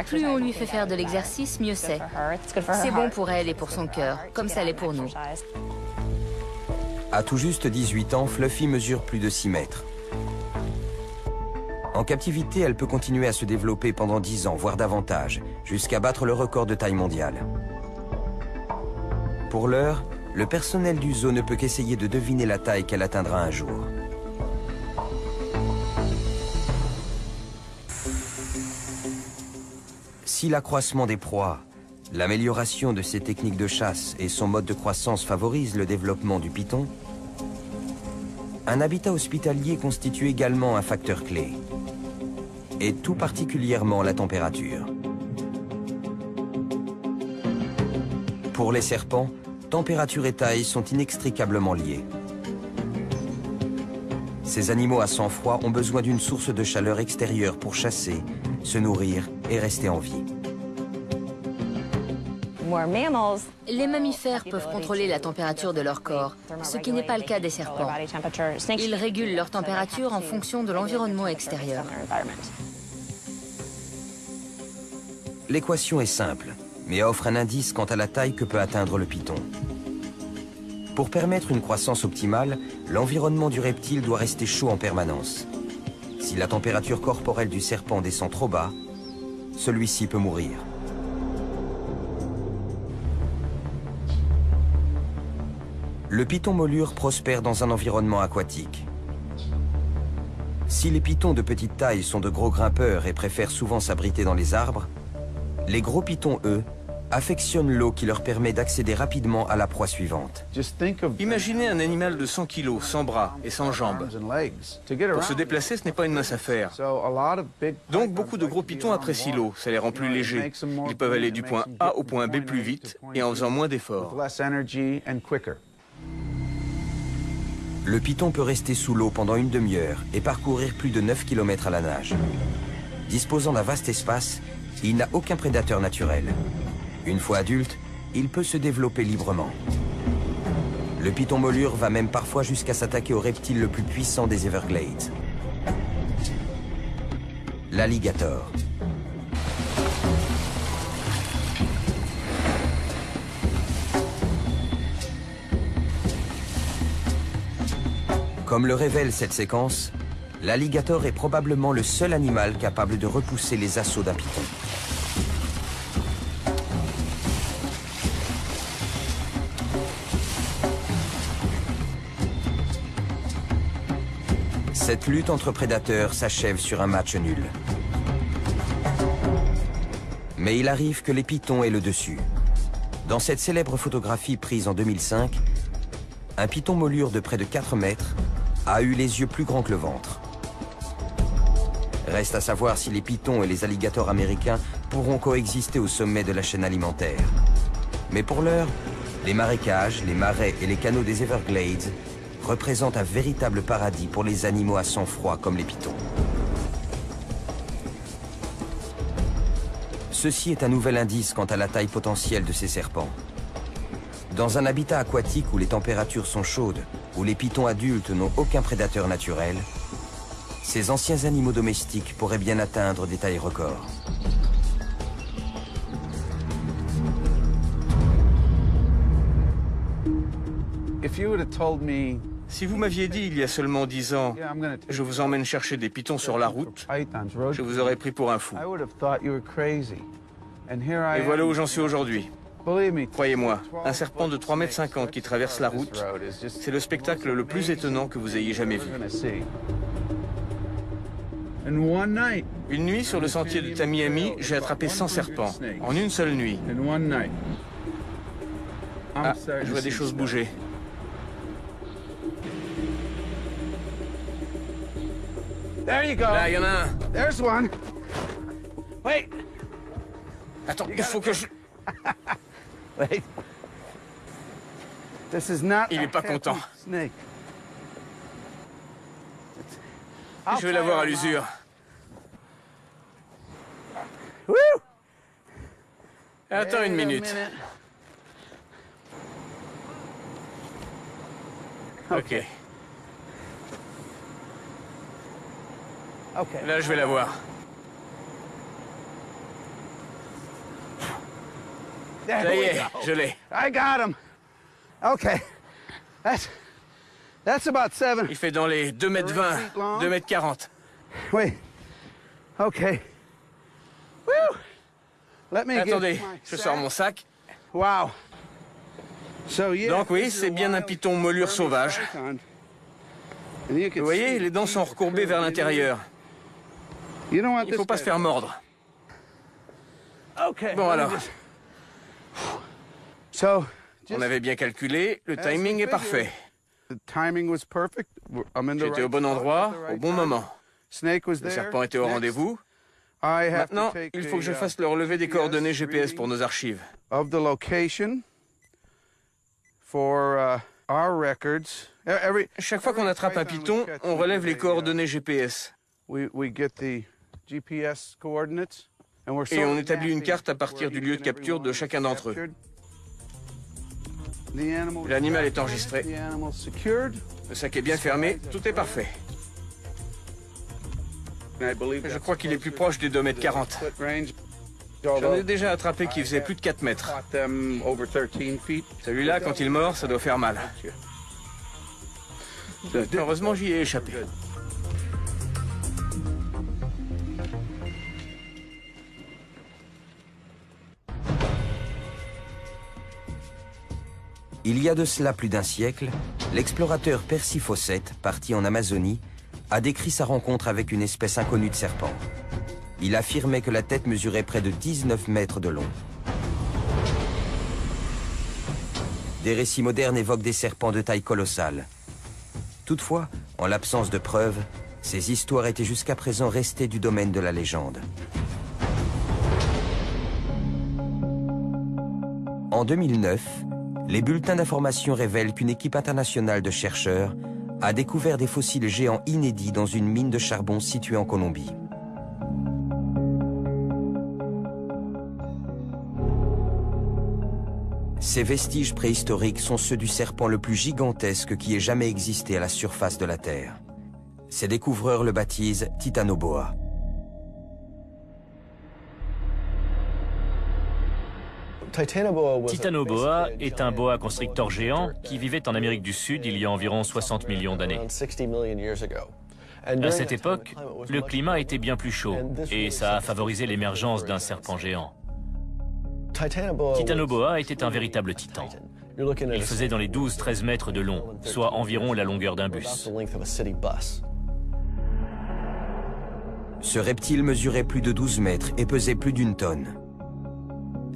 Plus on lui fait faire de l'exercice, mieux c'est. C'est bon pour elle et pour son cœur, comme ça l'est pour nous. À tout juste 18 ans, Fluffy mesure plus de 6 mètres. En captivité, elle peut continuer à se développer pendant 10 ans, voire davantage, jusqu'à battre le record de taille mondiale. Pour l'heure, le personnel du zoo ne peut qu'essayer de deviner la taille qu'elle atteindra un jour. Si l'accroissement des proies, l'amélioration de ses techniques de chasse et son mode de croissance favorisent le développement du python, un habitat hospitalier constitue également un facteur clé, et tout particulièrement la température. Pour les serpents, température et taille sont inextricablement liés. Ces animaux à sang froid ont besoin d'une source de chaleur extérieure pour chasser, se nourrir et rester en vie. Les mammifères peuvent contrôler la température de leur corps, ce qui n'est pas le cas des serpents. Ils régulent leur température en fonction de l'environnement extérieur. L'équation est simple, mais offre un indice quant à la taille que peut atteindre le python. Pour permettre une croissance optimale, l'environnement du reptile doit rester chaud en permanence. Si la température corporelle du serpent descend trop bas, celui-ci peut mourir. Le python molure prospère dans un environnement aquatique. Si les pythons de petite taille sont de gros grimpeurs et préfèrent souvent s'abriter dans les arbres, les gros pythons, eux, affectionnent l'eau qui leur permet d'accéder rapidement à la proie suivante. Imaginez un animal de 100 kilos, sans bras et sans jambes. Pour se déplacer, ce n'est pas une mince affaire. Donc beaucoup de gros pythons apprécient l'eau, ça les rend plus légers. Ils peuvent aller du point A au point B plus vite et en faisant moins d'efforts. Le python peut rester sous l'eau pendant une demi-heure et parcourir plus de 9 km à la nage. Disposant d'un vaste espace, il n'a aucun prédateur naturel. Une fois adulte, il peut se développer librement. Le python molure va même parfois jusqu'à s'attaquer au reptile le plus puissant des Everglades, l'alligator. Comme le révèle cette séquence, l'alligator est probablement le seul animal capable de repousser les assauts d'un python. Cette lutte entre prédateurs s'achève sur un match nul. Mais il arrive que les pythons aient le dessus. Dans cette célèbre photographie prise en 2005, un python molure de près de 4 mètres a eu les yeux plus grands que le ventre. Reste à savoir si les pythons et les alligators américains pourront coexister au sommet de la chaîne alimentaire. Mais pour l'heure, les marécages, les marais et les canaux des Everglades représentent un véritable paradis pour les animaux à sang froid comme les pythons. Ceci est un nouvel indice quant à la taille potentielle de ces serpents. Dans un habitat aquatique où les températures sont chaudes, où les pythons adultes n'ont aucun prédateur naturel, ces anciens animaux domestiques pourraient bien atteindre des tailles records. Si vous m'aviez dit il y a seulement 10 ans, je vous emmène chercher des pythons sur la route, je vous aurais pris pour un fou. Et voilà où j'en suis aujourd'hui. Croyez-moi, un serpent de 3,50 m qui traverse la route, c'est le spectacle le plus étonnant que vous ayez jamais vu. Une nuit, sur le sentier de Tamiami, j'ai attrapé 100 serpents, en une seule nuit. Ah, je vois des choses bouger. Là, il y en a un. There's one. Wait. Attends, il faut que je... Wait. This is not Il est pas content. snake. Je vais la voir à l'usure. Attends une minute. Ok. Là, je vais la voir. Ça y est, je l'ai. I got him. Okay. That's about 7. Il fait dans les 2,20 m, 2,40 m. Wait. Okay. Woo! Let me Attendez, get my je sors mon sac. Wow. So, yeah, Donc oui, c'est bien un python moulure sauvage. Vous voyez, les dents sont recourbées vers l'intérieur. Il ne faut pas se faire mordre. Bon alors. On avait bien calculé, le timing est parfait. J'étais au bon endroit, au bon moment. Le serpent était au rendez-vous. Maintenant, il faut que je fasse le relevé des coordonnées GPS pour nos archives. Chaque fois qu'on attrape un python, on relève les coordonnées GPS. Et on établit une carte à partir du lieu de capture de chacun d'entre eux. L'animal est enregistré. Le sac est bien fermé, tout est parfait. Je crois qu'il est plus proche des 2,40 m. J'en ai déjà attrapé qui faisait plus de 4 mètres. Celui-là, quand il mord, ça doit faire mal. Heureusement, j'y ai échappé. Il y a de cela plus d'un siècle, l'explorateur Percy Fawcett, parti en Amazonie, a décrit sa rencontre avec une espèce inconnue de serpent. Il affirmait que la tête mesurait près de 19 mètres de long. Des récits modernes évoquent des serpents de taille colossale. Toutefois, en l'absence de preuves, ces histoires étaient jusqu'à présent restées du domaine de la légende. En 2009, les bulletins d'information révèlent qu'une équipe internationale de chercheurs a découvert des fossiles géants inédits dans une mine de charbon située en Colombie. Ces vestiges préhistoriques sont ceux du serpent le plus gigantesque qui ait jamais existé à la surface de la Terre. Ses découvreurs le baptisent Titanoboa. Titanoboa est un boa constrictor géant qui vivait en Amérique du Sud il y a environ 60 millions d'années. À cette époque, le climat était bien plus chaud et ça a favorisé l'émergence d'un serpent géant. Titanoboa était un véritable titan. Il faisait dans les 12-13 mètres de long, soit environ la longueur d'un bus. Ce reptile mesurait plus de 12 mètres et pesait plus d'une tonne.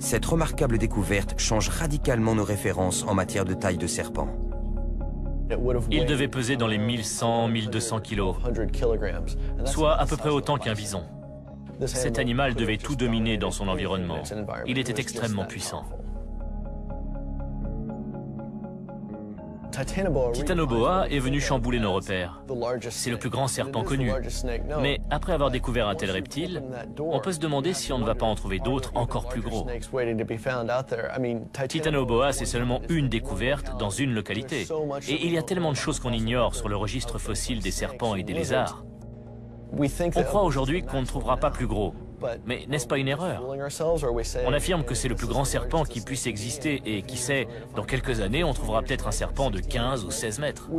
Cette remarquable découverte change radicalement nos références en matière de taille de serpent. Il devait peser dans les 1100-1200 kilos, soit à peu près autant qu'un bison. Cet animal devait tout dominer dans son environnement. Il était extrêmement puissant. Titanoboa est venu chambouler nos repères. C'est le plus grand serpent connu. Mais après avoir découvert un tel reptile, on peut se demander si on ne va pas en trouver d'autres encore plus gros. Titanoboa, c'est seulement une découverte dans une localité. Et il y a tellement de choses qu'on ignore sur le registre fossile des serpents et des lézards. On croit aujourd'hui qu'on ne trouvera pas plus gros. Mais n'est-ce pas une erreur? On affirme que c'est le plus grand serpent qui puisse exister et qui sait, dans quelques années, on trouvera peut-être un serpent de 15 ou 16 mètres.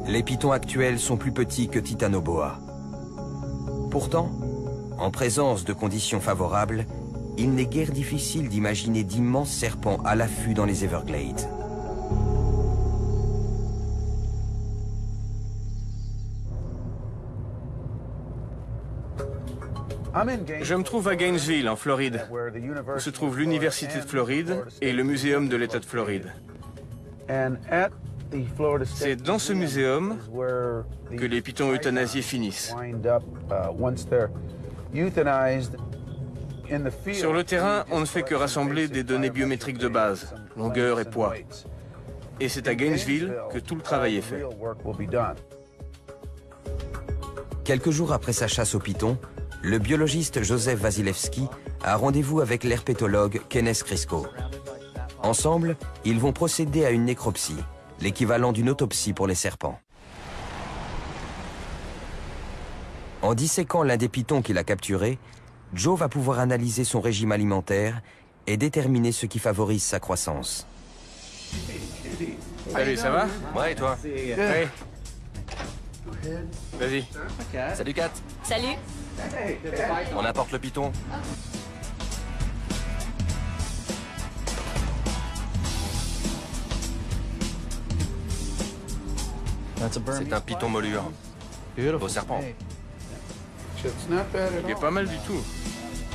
Les pythons actuels sont plus petits que Titanoboa. Pourtant, en présence de conditions favorables, il n'est guère difficile d'imaginer d'immenses serpents à l'affût dans les Everglades. Je me trouve à Gainesville, en Floride, où se trouve l'Université de Floride et le Muséum de l'État de Floride. C'est dans ce muséum que les pythons euthanasiés finissent. Sur le terrain, on ne fait que rassembler des données biométriques de base, longueur et poids. Et c'est à Gainesville que tout le travail est fait. Quelques jours après sa chasse au python, le biologiste Joseph Wasilewski a rendez-vous avec l'herpétologue Kenneth Crisco. Ensemble, ils vont procéder à une nécropsie, l'équivalent d'une autopsie pour les serpents. En disséquant l'un des pythons qu'il a capturé, Joe va pouvoir analyser son régime alimentaire et déterminer ce qui favorise sa croissance. Salut, ça va? Ouais, et toi? Ouais. Vas-y. Salut Kat. Salut. On apporte le python. C'est un python molure. Beau serpent. Il est pas mal du tout.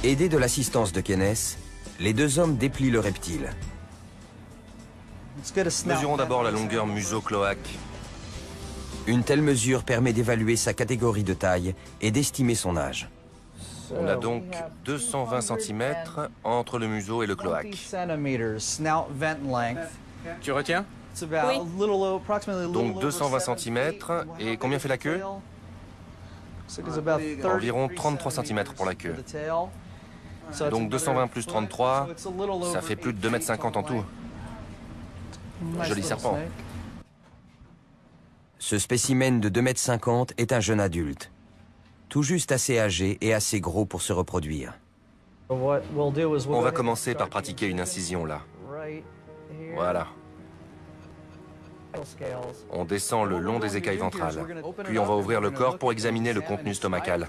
Aidés de l'assistance de Kenneth, les deux hommes déplient le reptile. Mesurons d'abord la longueur museau-cloaque. Une telle mesure permet d'évaluer sa catégorie de taille et d'estimer son âge. On a donc 220 cm entre le museau et le cloaque. Tu retiens? Donc 220 cm. Et combien fait la queue? Environ 33 cm pour la queue. Donc 220 plus 33, ça fait plus de 2,50 m en tout. Joli serpent. Ce spécimen de 2,50 m est un jeune adulte, tout juste assez âgé et assez gros pour se reproduire. On va commencer par pratiquer une incision là. Voilà. On descend le long des écailles ventrales. Puis on va ouvrir le corps pour examiner le contenu stomacal.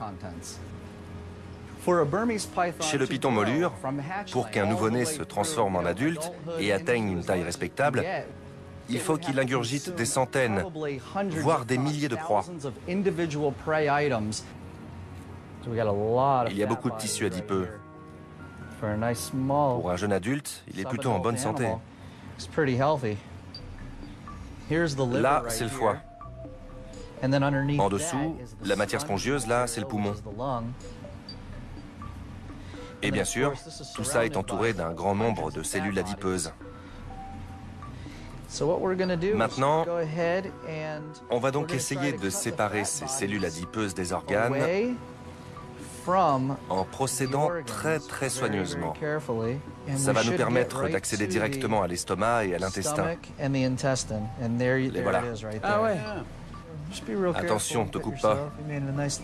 Chez le python molure, pour qu'un nouveau-né se transforme en adulte et atteigne une taille respectable, il faut qu'il ingurgite des centaines, voire des milliers de proies. Il y a beaucoup de tissu adipeux. Pour un jeune adulte, il est plutôt en bonne santé. Là, c'est le foie. En dessous, la matière spongieuse, là, c'est le poumon. Et bien sûr, tout ça est entouré d'un grand nombre de cellules adipeuses. Maintenant, on va donc essayer de séparer ces cellules adipeuses des organes en procédant très soigneusement. Ça va nous permettre d'accéder directement à l'estomac et à l'intestin. Les voilà. Ah ouais. Attention, ne te coupe pas.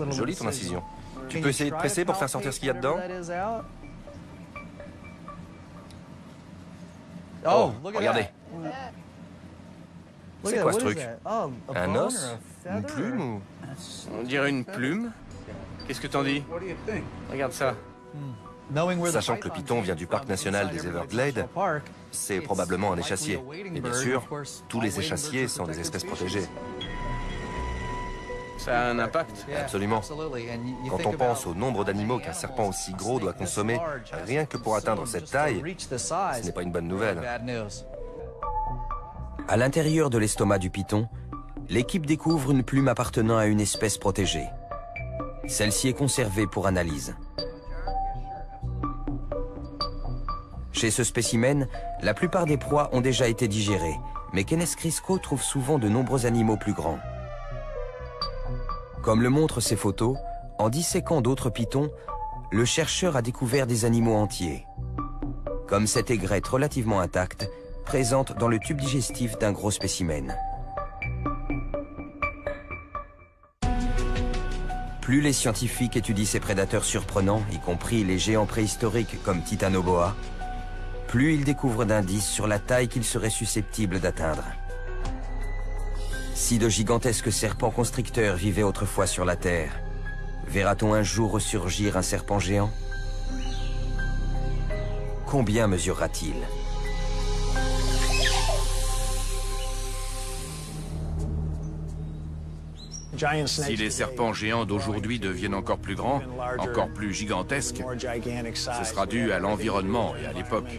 Jolie ton incision. Tu peux essayer de presser pour faire sortir ce qu'il y a dedans? Oh, regardez. C'est quoi ce truc? Un os? Une plume ou... On dirait une plume. Qu'est-ce que t'en dis? Regarde ça. Sachant que le python vient du parc national des Everglades, c'est probablement un échassier. Et bien sûr, tous les échassiers sont des espèces protégées. Ça a un impact? Absolument. Quand on pense au nombre d'animaux qu'un serpent aussi gros doit consommer, rien que pour atteindre cette taille, ce n'est pas une bonne nouvelle. À l'intérieur de l'estomac du python, l'équipe découvre une plume appartenant à une espèce protégée. Celle-ci est conservée pour analyse. Chez ce spécimen, la plupart des proies ont déjà été digérées, mais Kenneth Crisco trouve souvent de nombreux animaux plus grands. Comme le montrent ces photos, en disséquant d'autres pythons, le chercheur a découvert des animaux entiers. Comme cette aigrette relativement intacte, présente dans le tube digestif d'un gros spécimen. Plus les scientifiques étudient ces prédateurs surprenants, y compris les géants préhistoriques comme Titanoboa, plus ils découvrent d'indices sur la taille qu'ils seraient susceptibles d'atteindre. Si de gigantesques serpents constricteurs vivaient autrefois sur la Terre, verra-t-on un jour ressurgir un serpent géant? Combien mesurera-t-il? Si les serpents géants d'aujourd'hui deviennent encore plus grands, encore plus gigantesques, ce sera dû à l'environnement et à l'époque.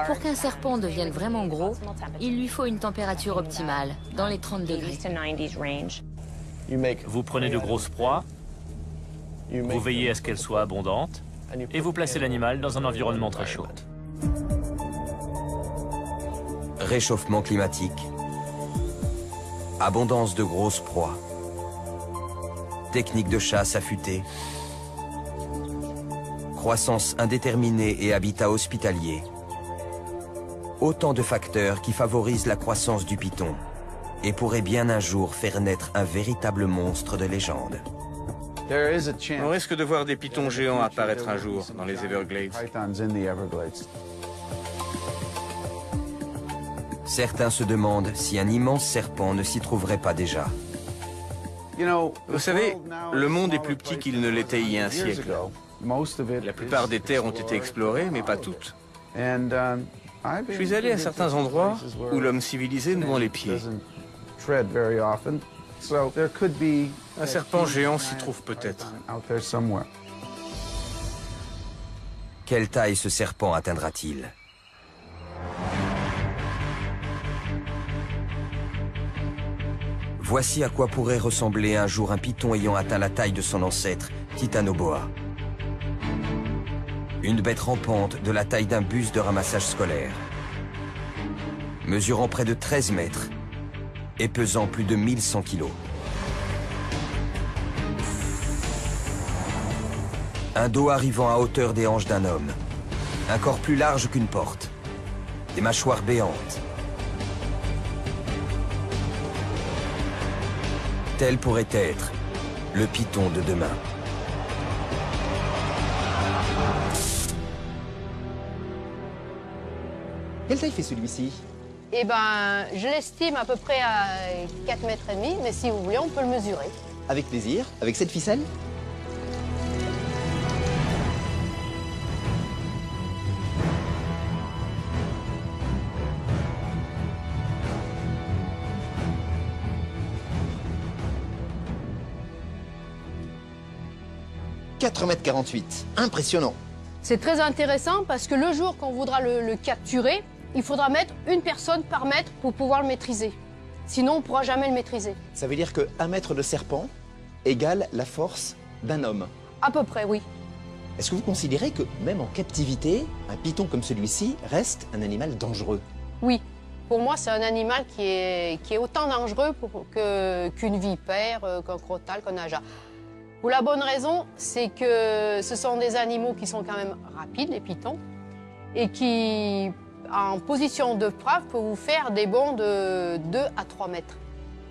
Pour qu'un serpent devienne vraiment gros, il lui faut une température optimale, dans les 30 degrés. Vous prenez de grosses proies, vous veillez à ce qu'elles soient abondantes, et vous placez l'animal dans un environnement très chaud. Réchauffement climatique. Abondance de grosses proies. Techniques de chasse affûtées. Croissance indéterminée et habitat hospitalier. Autant de facteurs qui favorisent la croissance du python et pourraient bien un jour faire naître un véritable monstre de légende. On risque de voir des pythons géants apparaître un jour dans les Everglades. Certains se demandent si un immense serpent ne s'y trouverait pas déjà. Vous savez, le monde est plus petit qu'il ne l'était il y a un siècle. La plupart des terres ont été explorées, mais pas toutes. Je suis allé à certains endroits où l'homme civilisé nous met les pieds. Un serpent géant s'y trouve peut-être. Quelle taille ce serpent atteindra-t-il? Voici à quoi pourrait ressembler un jour un python ayant atteint la taille de son ancêtre, Titanoboa. Une bête rampante de la taille d'un bus de ramassage scolaire. Mesurant près de 13 mètres et pesant plus de 1100 kilos. Un dos arrivant à hauteur des hanches d'un homme. Un corps plus large qu'une porte. Des mâchoires béantes. Tel pourrait être le python de demain. Quelle taille fait celui-ci? Eh ben, je l'estime à peu près à 4,5 mètres, mais si vous voulez, on peut le mesurer. Avec plaisir. Avec cette ficelle? « 4,48 m. Impressionnant. C'est très intéressant parce que le jour qu'on voudra le capturer, il faudra mettre une personne par mètre pour pouvoir le maîtriser. Sinon, on ne pourra jamais le maîtriser. Ça veut dire qu'un mètre de serpent égale la force d'un homme? À peu près, oui. Est-ce que vous considérez que, même en captivité, un python comme celui-ci reste un animal dangereux? Oui. Pour moi, c'est un animal qui est autant dangereux qu'une vipère, qu'un crotale, qu'un naja. Pour la bonne raison, c'est que ce sont des animaux qui sont quand même rapides, les pythons, et qui, en position de frappe, peuvent vous faire des bonds de 2 à 3 mètres.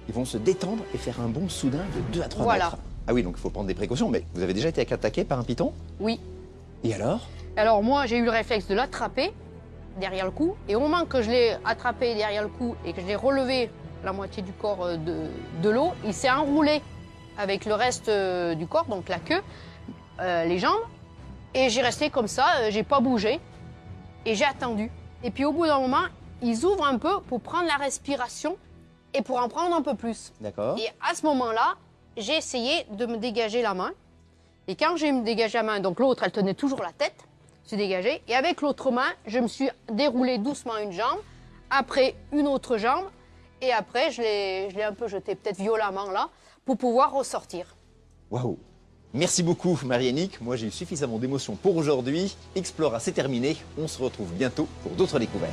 Ils vont se détendre et faire un bond soudain de 2 à 3 voilà. mètres. Ah oui, donc il faut prendre des précautions. Mais vous avez déjà été attaqué par un python? Oui. Et alors? Alors moi, j'ai eu le réflexe de l'attraper derrière le cou. Et au moment que je l'ai attrapé derrière le cou et que je l'ai relevé la moitié du corps de l'eau, il s'est enroulé avec le reste du corps, donc la queue, les jambes. Et j'ai resté comme ça, j'ai pas bougé. Et j'ai attendu. Et puis au bout d'un moment, ils ouvrent un peu pour prendre la respiration et pour en prendre un peu plus. D'accord. Et à ce moment-là, j'ai essayé de me dégager la main. Et quand j'ai me dégagé la main, donc l'autre, elle tenait toujours la tête, je suis dégagée. Et avec l'autre main, je me suis déroulé doucement une jambe, après une autre jambe, et après, je l'ai un peu jeté, peut-être violemment là, pour pouvoir ressortir. Waouh! Merci beaucoup, Marie-Annick. Moi, j'ai eu suffisamment d'émotions pour aujourd'hui. Explora, c'est terminé. On se retrouve bientôt pour d'autres découvertes.